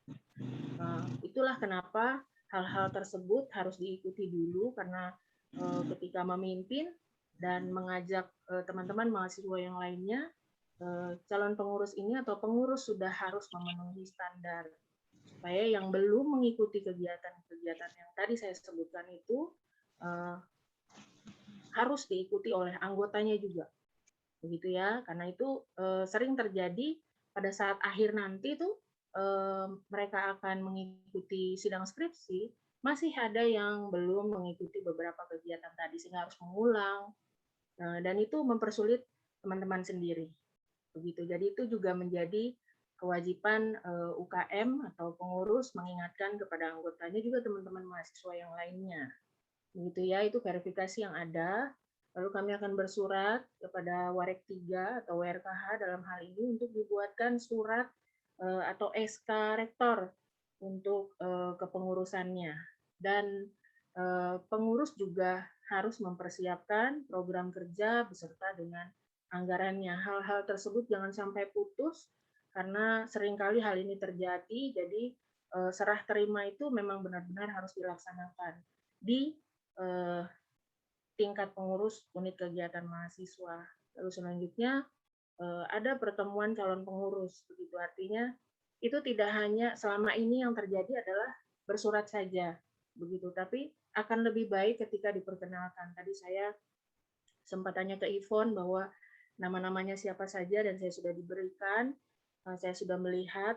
Itulah kenapa hal-hal tersebut harus diikuti dulu, karena ketika memimpin dan mengajak teman-teman mahasiswa yang lainnya, calon pengurus ini atau pengurus sudah harus memenuhi standar, supaya yang belum mengikuti kegiatan-kegiatan yang tadi saya sebutkan itu harus diikuti oleh anggotanya juga. Begitu ya, karena itu sering terjadi pada saat akhir nanti tuh mereka akan mengikuti sidang skripsi, masih ada yang belum mengikuti beberapa kegiatan tadi sehingga harus mengulang, dan itu mempersulit teman-teman sendiri. Begitu, jadi itu juga menjadi kewajiban UKM atau pengurus mengingatkan kepada anggotanya, juga teman-teman mahasiswa yang lainnya. Begitu ya, itu verifikasi yang ada. Lalu kami akan bersurat kepada Warek 3 atau WRKH dalam hal ini untuk dibuatkan surat atau SK Rektor untuk kepengurusannya. Dan pengurus juga harus mempersiapkan program kerja beserta dengan anggarannya. Hal-hal tersebut jangan sampai putus, karena seringkali hal ini terjadi, jadi serah terima itu memang benar-benar harus dilaksanakan di tingkat pengurus unit kegiatan mahasiswa. Lalu selanjutnya ada pertemuan calon pengurus, begitu artinya itu tidak hanya selama ini yang terjadi adalah bersurat saja, begitu, tapi akan lebih baik ketika diperkenalkan. Tadi saya sempat tanya ke Ivon bahwa nama-namanya siapa saja dan saya sudah diberikan, saya sudah melihat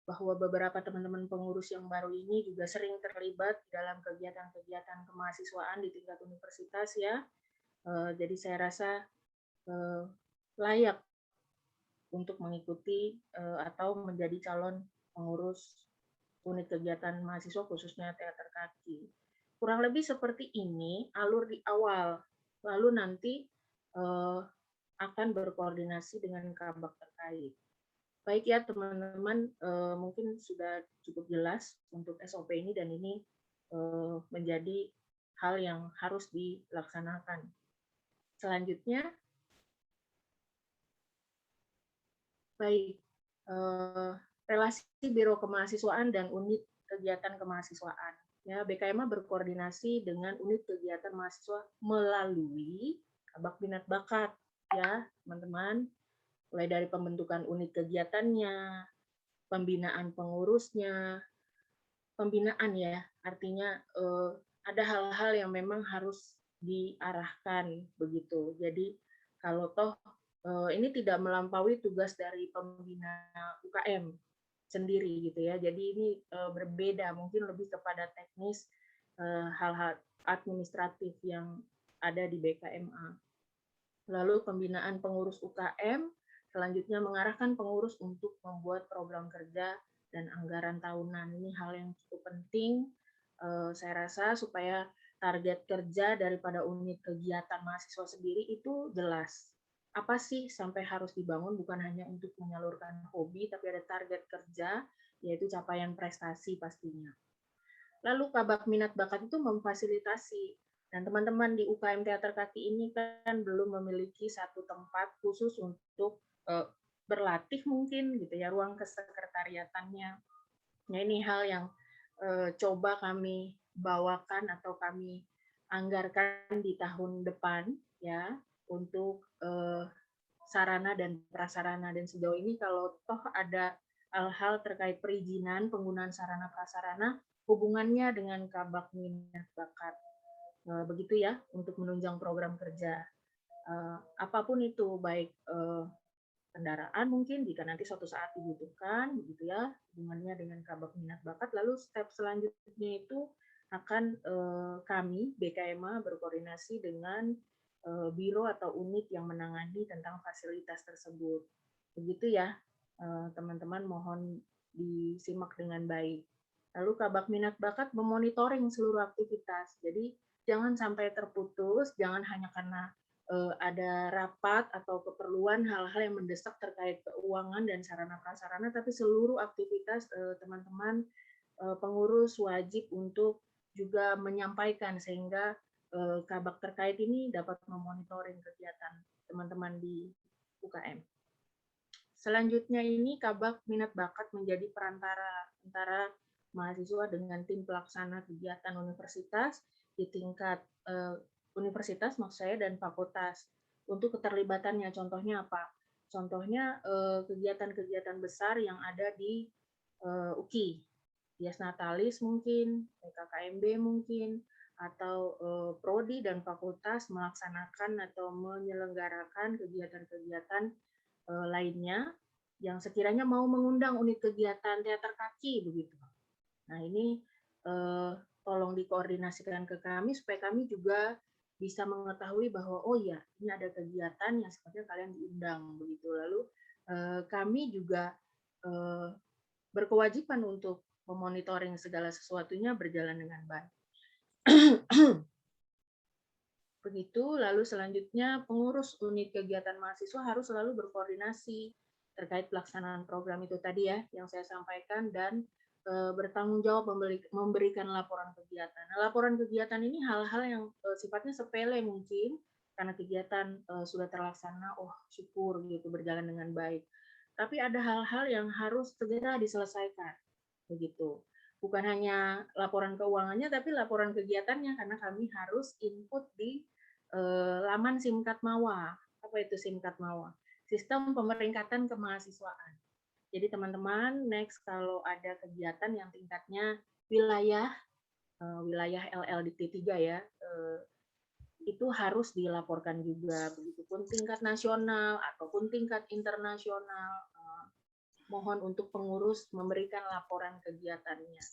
bahwa beberapa teman-teman pengurus yang baru ini juga sering terlibat dalam kegiatan-kegiatan kemahasiswaan di tingkat universitas ya. Jadi saya rasa layak untuk mengikuti atau menjadi calon pengurus unit kegiatan mahasiswa khususnya teater kaki. Kurang lebih seperti ini alur di awal, lalu nanti akan berkoordinasi dengan kabak terkait. Baik ya teman-teman, mungkin sudah cukup jelas untuk SOP ini, dan ini menjadi hal yang harus dilaksanakan. Selanjutnya, baik, relasi Biro Kemahasiswaan dan unit kegiatan kemahasiswaan. Ya, BKMA berkoordinasi dengan unit kegiatan mahasiswa melalui kabak minat bakat, ya teman-teman. Mulai dari pembentukan unit kegiatannya, pembinaan pengurusnya, pembinaan ya, artinya ada hal-hal yang memang harus diarahkan begitu. Jadi kalau toh ini tidak melampaui tugas dari pembina UKM sendiri gitu ya. Jadi ini berbeda, mungkin lebih kepada teknis hal-hal administratif yang ada di BKMA. Lalu pembinaan pengurus UKM, selanjutnya mengarahkan pengurus untuk membuat program kerja dan anggaran tahunan. Ini hal yang cukup penting, saya rasa, supaya target kerja daripada unit kegiatan mahasiswa sendiri itu jelas. Apa sih sampai harus dibangun, bukan hanya untuk menyalurkan hobi, tapi ada target kerja, yaitu capaian prestasi pastinya. Lalu kabak minat bakat itu memfasilitasi. Dan teman-teman di UKM Teater Kaki ini kan belum memiliki satu tempat khusus untuk berlatih mungkin gitu ya, ruang kesekretariatannya. Nah, ini hal yang coba kami bawakan atau kami anggarkan di tahun depan ya, untuk sarana dan prasarana. Dan sejauh ini kalau toh ada hal-hal terkait perizinan penggunaan sarana prasarana, hubungannya dengan kabak minat bakat. Begitu ya, untuk menunjang program kerja. Apapun itu, baik kendaraan mungkin jika nanti suatu saat dibutuhkan, gitu ya, hubungannya dengan kabak minat bakat. Lalu step selanjutnya itu akan kami BKMA berkoordinasi dengan biro atau unit yang menangani tentang fasilitas tersebut. Begitu ya, teman-teman, mohon disimak dengan baik. Lalu kabak minat bakat memonitoring seluruh aktivitas. Jadi jangan sampai terputus, jangan hanya karena ada rapat atau keperluan hal-hal yang mendesak terkait keuangan dan sarana prasarana, tapi seluruh aktivitas teman-teman pengurus wajib untuk juga menyampaikan sehingga kabak terkait ini dapat memonitoring kegiatan teman-teman di UKM. Selanjutnya ini kabak minat bakat menjadi perantara antara mahasiswa dengan tim pelaksana kegiatan universitas di tingkat universitas maksud saya dan fakultas. Untuk keterlibatannya, contohnya apa? Contohnya kegiatan-kegiatan besar yang ada di UKI, Dias Natalis mungkin, PKKMB mungkin, atau prodi dan fakultas melaksanakan atau menyelenggarakan kegiatan-kegiatan lainnya yang sekiranya mau mengundang unit kegiatan teater kaki begitu. Nah, ini tolong dikoordinasikan ke kami supaya kami juga bisa mengetahui bahwa oh ya, ini ada kegiatan yang sepertinya kalian diundang begitu. Lalu kami juga berkewajiban untuk memonitoring segala sesuatunya berjalan dengan baik. Begitu. Lalu selanjutnya pengurus unit kegiatan mahasiswa harus selalu berkoordinasi terkait pelaksanaan program itu tadi ya yang saya sampaikan, dan bertanggung jawab memberikan laporan kegiatan. Nah, laporan kegiatan ini hal-hal yang sifatnya sepele mungkin karena kegiatan sudah terlaksana, oh syukur gitu berjalan dengan baik. Tapi ada hal-hal yang harus segera diselesaikan begitu. Bukan hanya laporan keuangannya, tapi laporan kegiatannya karena kami harus input di laman Simkat Mawa. Apa itu Simkat Mawa? Sistem Pemeringkatan Kemahasiswaan. Jadi teman-teman, next kalau ada kegiatan yang tingkatnya wilayah LLDT 3 ya, itu harus dilaporkan juga. Begitupun tingkat nasional ataupun tingkat internasional. Mohon untuk pengurus memberikan laporan kegiatannya.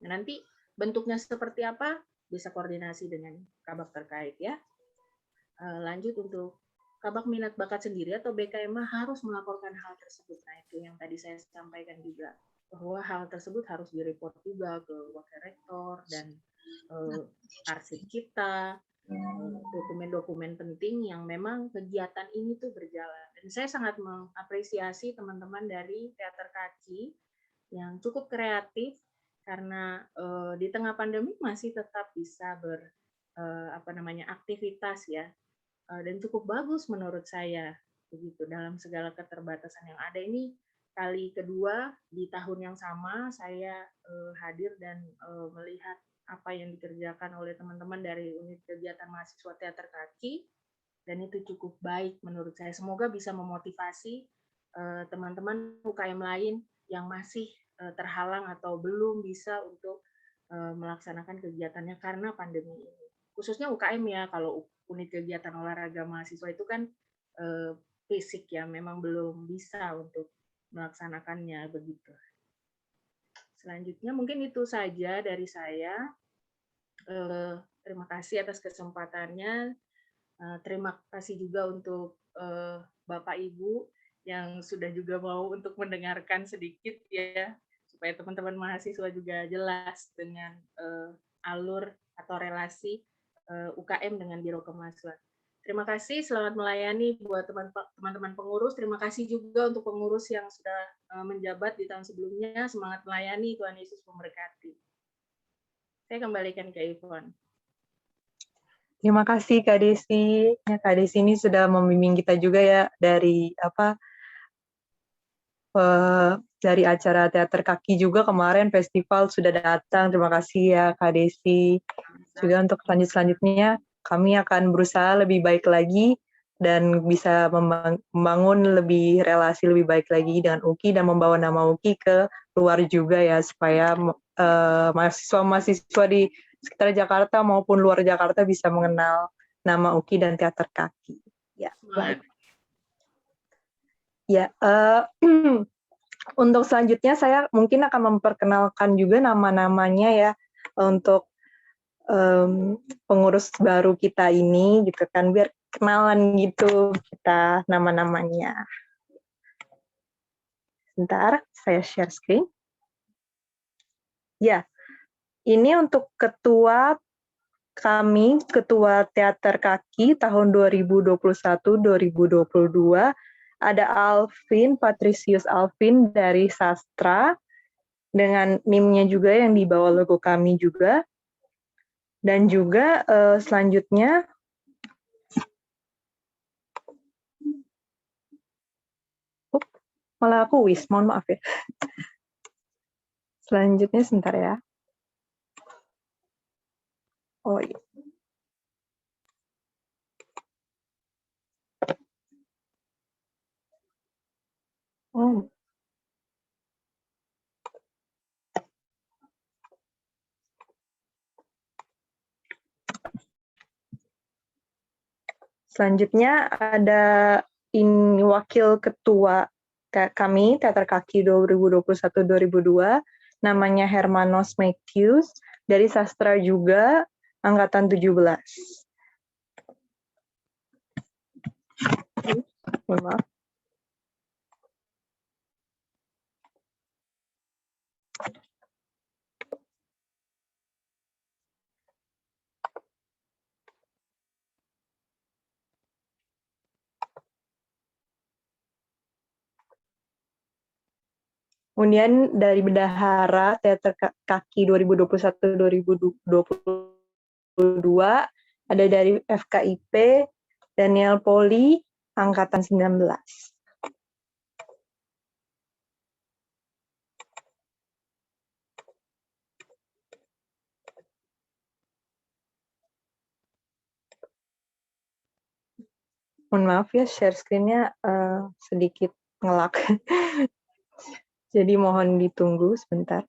Nah, nanti bentuknya seperti apa bisa koordinasi dengan kabak terkait ya. Lanjut untuk kabak minat bakat sendiri atau BKMA harus melaporkan hal tersebut. Nah, itu yang tadi saya sampaikan juga, bahwa hal tersebut harus direport juga ke wakil rektor dan arsip kita, dokumen-dokumen penting yang memang kegiatan ini tuh berjalan. Dan saya sangat mengapresiasi teman-teman dari Teater Kaki yang cukup kreatif karena di tengah pandemi masih tetap bisa aktivitas ya. Dan cukup bagus menurut saya begitu dalam segala keterbatasan yang ada. Ini kali kedua di tahun yang sama saya hadir dan melihat apa yang dikerjakan oleh teman-teman dari unit kegiatan mahasiswa Teater Kaki, dan itu cukup baik menurut saya. Semoga bisa memotivasi teman-teman UKM lain yang masih terhalang atau belum bisa untuk melaksanakan kegiatannya karena pandemi ini. Khususnya UKM ya, kalau unit kegiatan olahraga mahasiswa itu kan fisik ya, memang belum bisa untuk melaksanakannya begitu. Selanjutnya mungkin itu saja dari saya. Terima kasih atas kesempatannya. Terima kasih juga untuk Bapak Ibu yang sudah juga mau untuk mendengarkan sedikit ya, supaya teman-teman mahasiswa juga jelas dengan alur atau relasi UKM dengan Biro Kemahasiswaan. Terima kasih, selamat melayani buat teman-teman pengurus. Terima kasih juga untuk pengurus yang sudah menjabat di tahun sebelumnya. Semangat melayani, Tuhan Yesus memberkati. Saya kembalikan ke Ivon. Terima kasih Kak Desi. Ya, Kak Desi ini sudah membimbing kita juga ya dari dari acara teater kaki juga kemarin festival sudah datang. Terima kasih ya Kak Desi. Juga untuk selanjutnya kami akan berusaha lebih baik lagi dan bisa membangun lebih relasi lebih baik lagi dengan UKI dan membawa nama UKI ke luar juga ya supaya mahasiswa-mahasiswa di sekitar Jakarta maupun luar Jakarta bisa mengenal nama UKI dan teater kaki. Ya, baik. Ya, untuk selanjutnya saya mungkin akan memperkenalkan juga nama-namanya ya untuk pengurus baru kita ini gitu kan, biar kenalan gitu kita nama-namanya. Sebentar, saya share screen. Ya, ini untuk ketua kami, Ketua Teater Kaki tahun 2021-2022, ada Alvin, Patricius Alvin dari Sastra, dengan NIM-nya juga yang di bawah logo kami juga. Dan juga selanjutnya, malah aku mohon maaf ya. Selanjutnya sebentar ya. Oh iya. Oh. Selanjutnya ada wakil ketua kami, Teater Kaki 2021-2002, namanya Hermanos Matthews, dari Sastra juga, Angkatan 17. Mohon maaf. Kemudian dari Bendahara Teater Kaki 2021-2022 ada dari FKIP Daniel Poli Angkatan 19. Mohon maaf ya, share screen-nya sedikit ngelak. Jadi mohon ditunggu sebentar.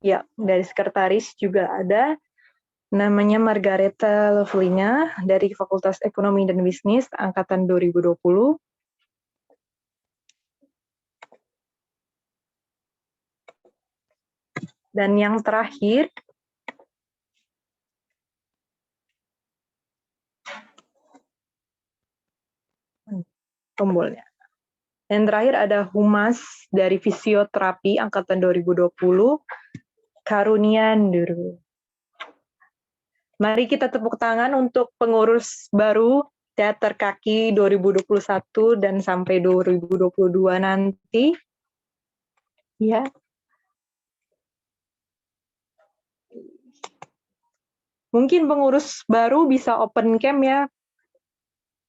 Ya, dari sekretaris juga ada, namanya Margareta Lovelynya dari Fakultas Ekonomi dan Bisnis, Angkatan 2020. Dan yang terakhir, tombolnya. Yang terakhir ada Humas dari Fisioterapi Angkatan 2020, Karunia Nduru. Mari kita tepuk tangan untuk pengurus baru Teater Kaki 2021 dan sampai 2022 nanti. Ya. Mungkin pengurus baru bisa open cam ya.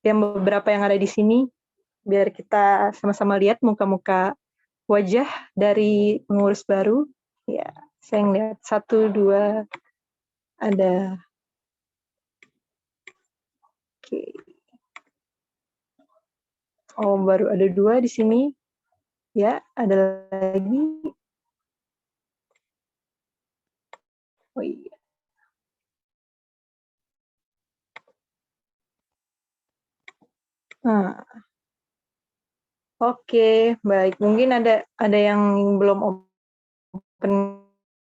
Yang beberapa yang ada di sini. Biar kita sama-sama lihat muka-muka wajah dari pengurus baru. Ya, saya ngeliat 1, 2, ada. Oke. Oh, baru ada 2 di sini. Ya, ada lagi. Oh iya. Nah. Oke, baik. Mungkin ada yang belum open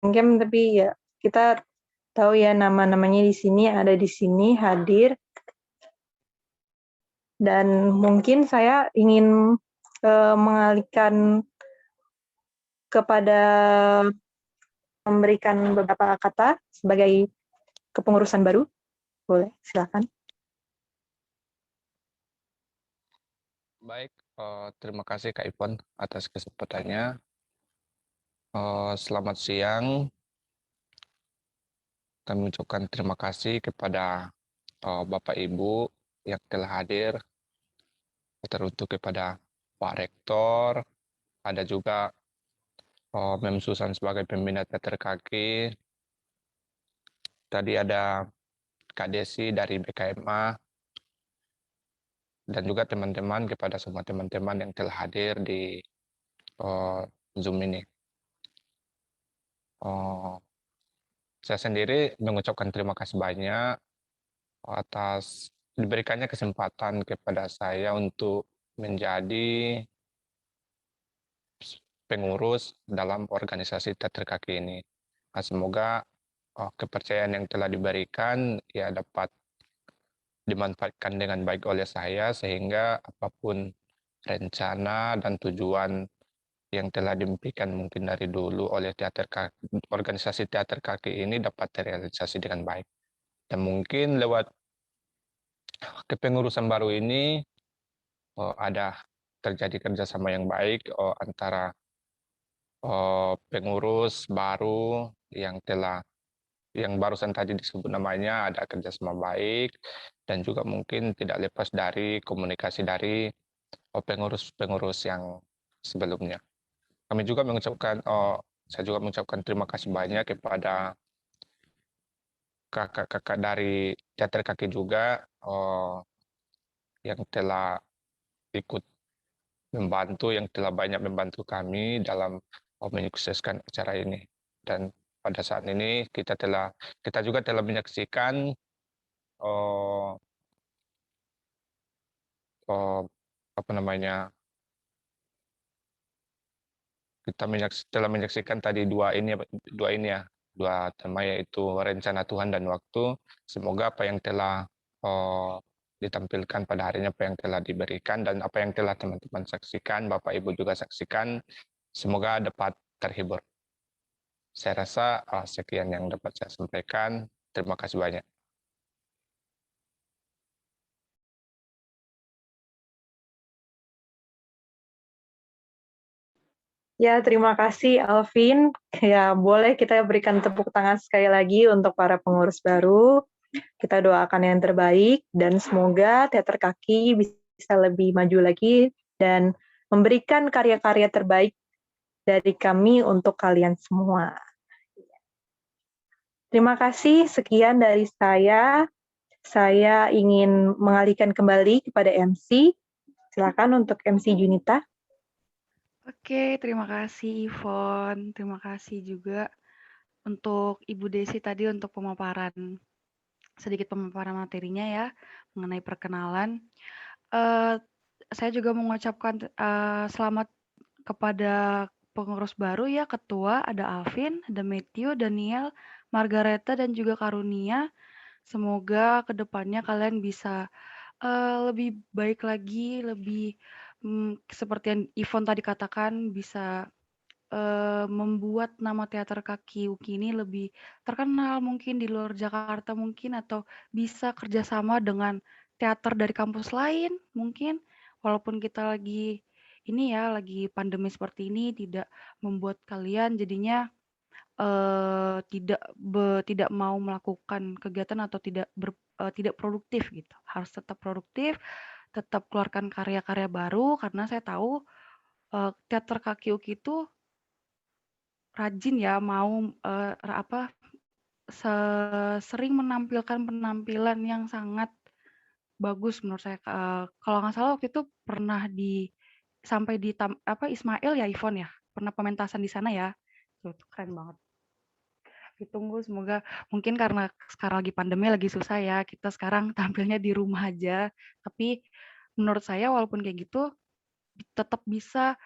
cam, tapi ya kita tahu ya nama-namanya di sini, ada di sini hadir. Dan mungkin saya ingin mengalihkan kepada memberikan beberapa kata sebagai kepengurusan baru. Boleh, silakan. Baik, terima kasih Kak Ipon atas kesempatannya. Selamat siang. Kami ucapkan terima kasih kepada Bapak Ibu yang telah hadir, teruntuk kepada Pak Rektor, ada juga Mem Susan sebagai pembina teater kaki. Tadi ada Kak Desi dari BKMA, dan juga teman-teman, kepada semua teman-teman yang telah hadir di Zoom ini. Saya sendiri mengucapkan terima kasih banyak atas diberikannya kesempatan kepada saya untuk menjadi pengurus dalam organisasi teater kaki ini. Nah, semoga kepercayaan yang telah diberikan ya dapat dimanfaatkan dengan baik oleh saya, sehingga apapun rencana dan tujuan yang telah dimimpikan mungkin dari dulu oleh organisasi teater kaki ini dapat terrealisasi dengan baik. Dan mungkin lewat kepengurusan baru ini ada terjadi kerjasama yang baik antara pengurus baru yang barusan tadi disebut namanya, ada kerjasama baik, dan juga mungkin tidak lepas dari komunikasi dari pengurus-pengurus yang sebelumnya. Saya juga mengucapkan terima kasih banyak kepada kakak-kakak dari teater kaki juga yang telah ikut membantu, yang telah banyak membantu kami dalam menyukseskan acara ini. Dan pada saat ini kita juga telah menyaksikan kita telah menyaksikan tadi dua tema, yaitu rencana Tuhan dan waktu. Semoga apa yang telah ditampilkan pada harinya, apa yang telah diberikan, dan apa yang telah teman-teman saksikan, Bapak Ibu juga saksikan, semoga dapat terhibur. Saya rasa sekian yang dapat saya sampaikan. Terima kasih banyak. Ya, terima kasih Alvin. Ya, boleh kita berikan tepuk tangan sekali lagi untuk para pengurus baru. Kita doakan yang terbaik dan semoga teater kaki bisa lebih maju lagi dan memberikan karya-karya terbaik dari kami untuk kalian semua. Terima kasih, sekian dari saya. Saya ingin mengalihkan kembali kepada MC. Silakan untuk MC Junita. Oke, terima kasih Ivon. Terima kasih juga untuk Ibu Desi tadi untuk sedikit pemaparan materinya ya, mengenai perkenalan. Saya juga mengucapkan selamat kepada pengurus baru ya, ketua, ada Alvin, ada Matthew, Daniel, Margareta, dan juga Karunia. Semoga kedepannya kalian bisa lebih baik lagi, lebih seperti yang Ivon tadi katakan, bisa membuat nama teater kaki UKI ini lebih terkenal mungkin di luar Jakarta mungkin, atau bisa kerjasama dengan teater dari kampus lain mungkin, walaupun kita lagi pandemi seperti ini, tidak membuat kalian jadinya tidak mau melakukan kegiatan atau tidak produktif gitu. Harus tetap produktif, tetap keluarkan karya-karya baru, karena saya tahu teater kaki UKI itu rajin ya, mau sering menampilkan penampilan yang sangat bagus menurut saya. Kalau nggak salah waktu itu pernah sampai di Ismail ya, Ivon ya, pernah pementasan di sana ya. Tuh, keren banget. Ditunggu, semoga, mungkin karena sekarang lagi pandemi, lagi susah ya, kita sekarang tampilnya di rumah aja. Tapi menurut saya walaupun kayak gitu, tetap bisa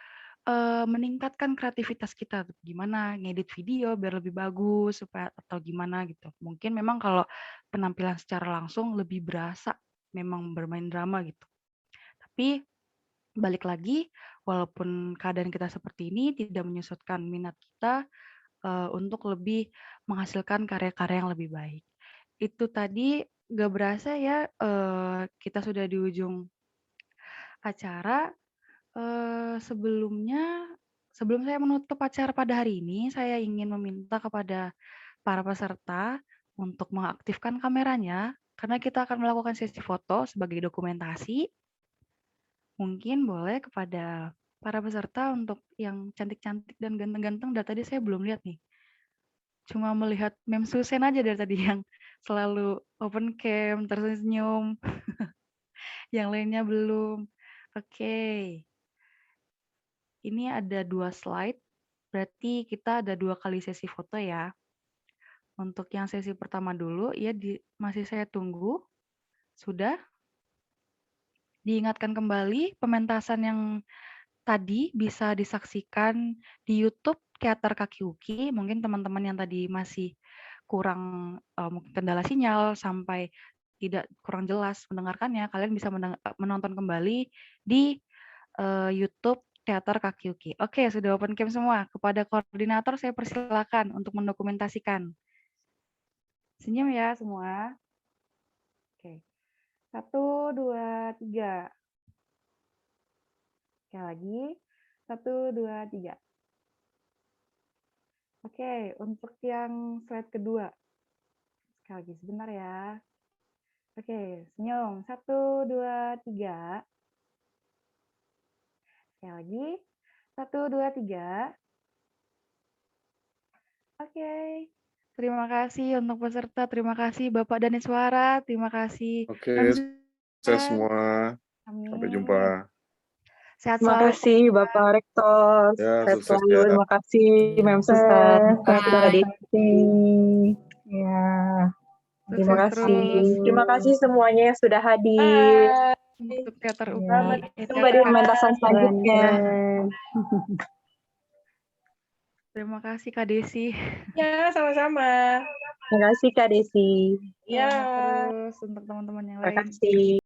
meningkatkan kreativitas kita, gimana ngedit video biar lebih bagus supaya atau gimana gitu. Mungkin memang kalau penampilan secara langsung lebih berasa memang bermain drama gitu. Tapi balik lagi, walaupun keadaan kita seperti ini tidak menyusutkan minat kita untuk lebih menghasilkan karya-karya yang lebih baik. Itu tadi gak berasa ya kita sudah di ujung acara. Sebelum saya menutup acara pada hari ini, saya ingin meminta kepada para peserta untuk mengaktifkan kameranya, karena kita akan melakukan sesi foto sebagai dokumentasi. Mungkin boleh kepada para peserta untuk yang cantik-cantik dan ganteng-ganteng, dari tadi saya belum lihat nih. Cuma melihat Mem Susen aja dari tadi yang selalu open cam, tersenyum. Yang lainnya belum. Oke. Ini ada 2 slide, berarti kita ada 2 kali sesi foto ya. Untuk yang sesi pertama dulu, ya masih saya tunggu. Sudah? Diingatkan kembali, pementasan yang tadi bisa disaksikan di YouTube Teater Kaki Uki. Mungkin teman-teman yang tadi masih kurang mungkin kendala sinyal sampai tidak kurang jelas mendengarkannya, kalian bisa menonton kembali di YouTube Teater Kaki Uki. Oke, sudah open cam semua. Kepada koordinator saya persilakan untuk mendokumentasikan. Senyum ya semua. Oke. 1, 2, 3. Sekali lagi. 1, 2, 3. Oke, untuk yang slide kedua. Sekali lagi, sebentar ya. Oke, senyum. 1, 2, 3. Sekali lagi. 1, 2, 3. Oke. Terima kasih untuk peserta. Terima kasih Bapak Daniswara. Terima kasih. Oke, sukses semua. Sampai jumpa. Sehat Terima selalu. kasih Bapak Rektor. Ya, Sehat sukses selalu. ya. Terima kasih Mem Susan. Terima kasih Kak Desi. Ya. Terima Sukses kasih. terus. Terima kasih semuanya yang sudah hadir. Untuk Teater Uki. Selamat jumpa di pementasan selanjutnya. Terima kasih Kak Desi. Ya, sama-sama. Terima kasih Kak Desi. Ya. Terus untuk teman-teman yang Terima lain. kasih.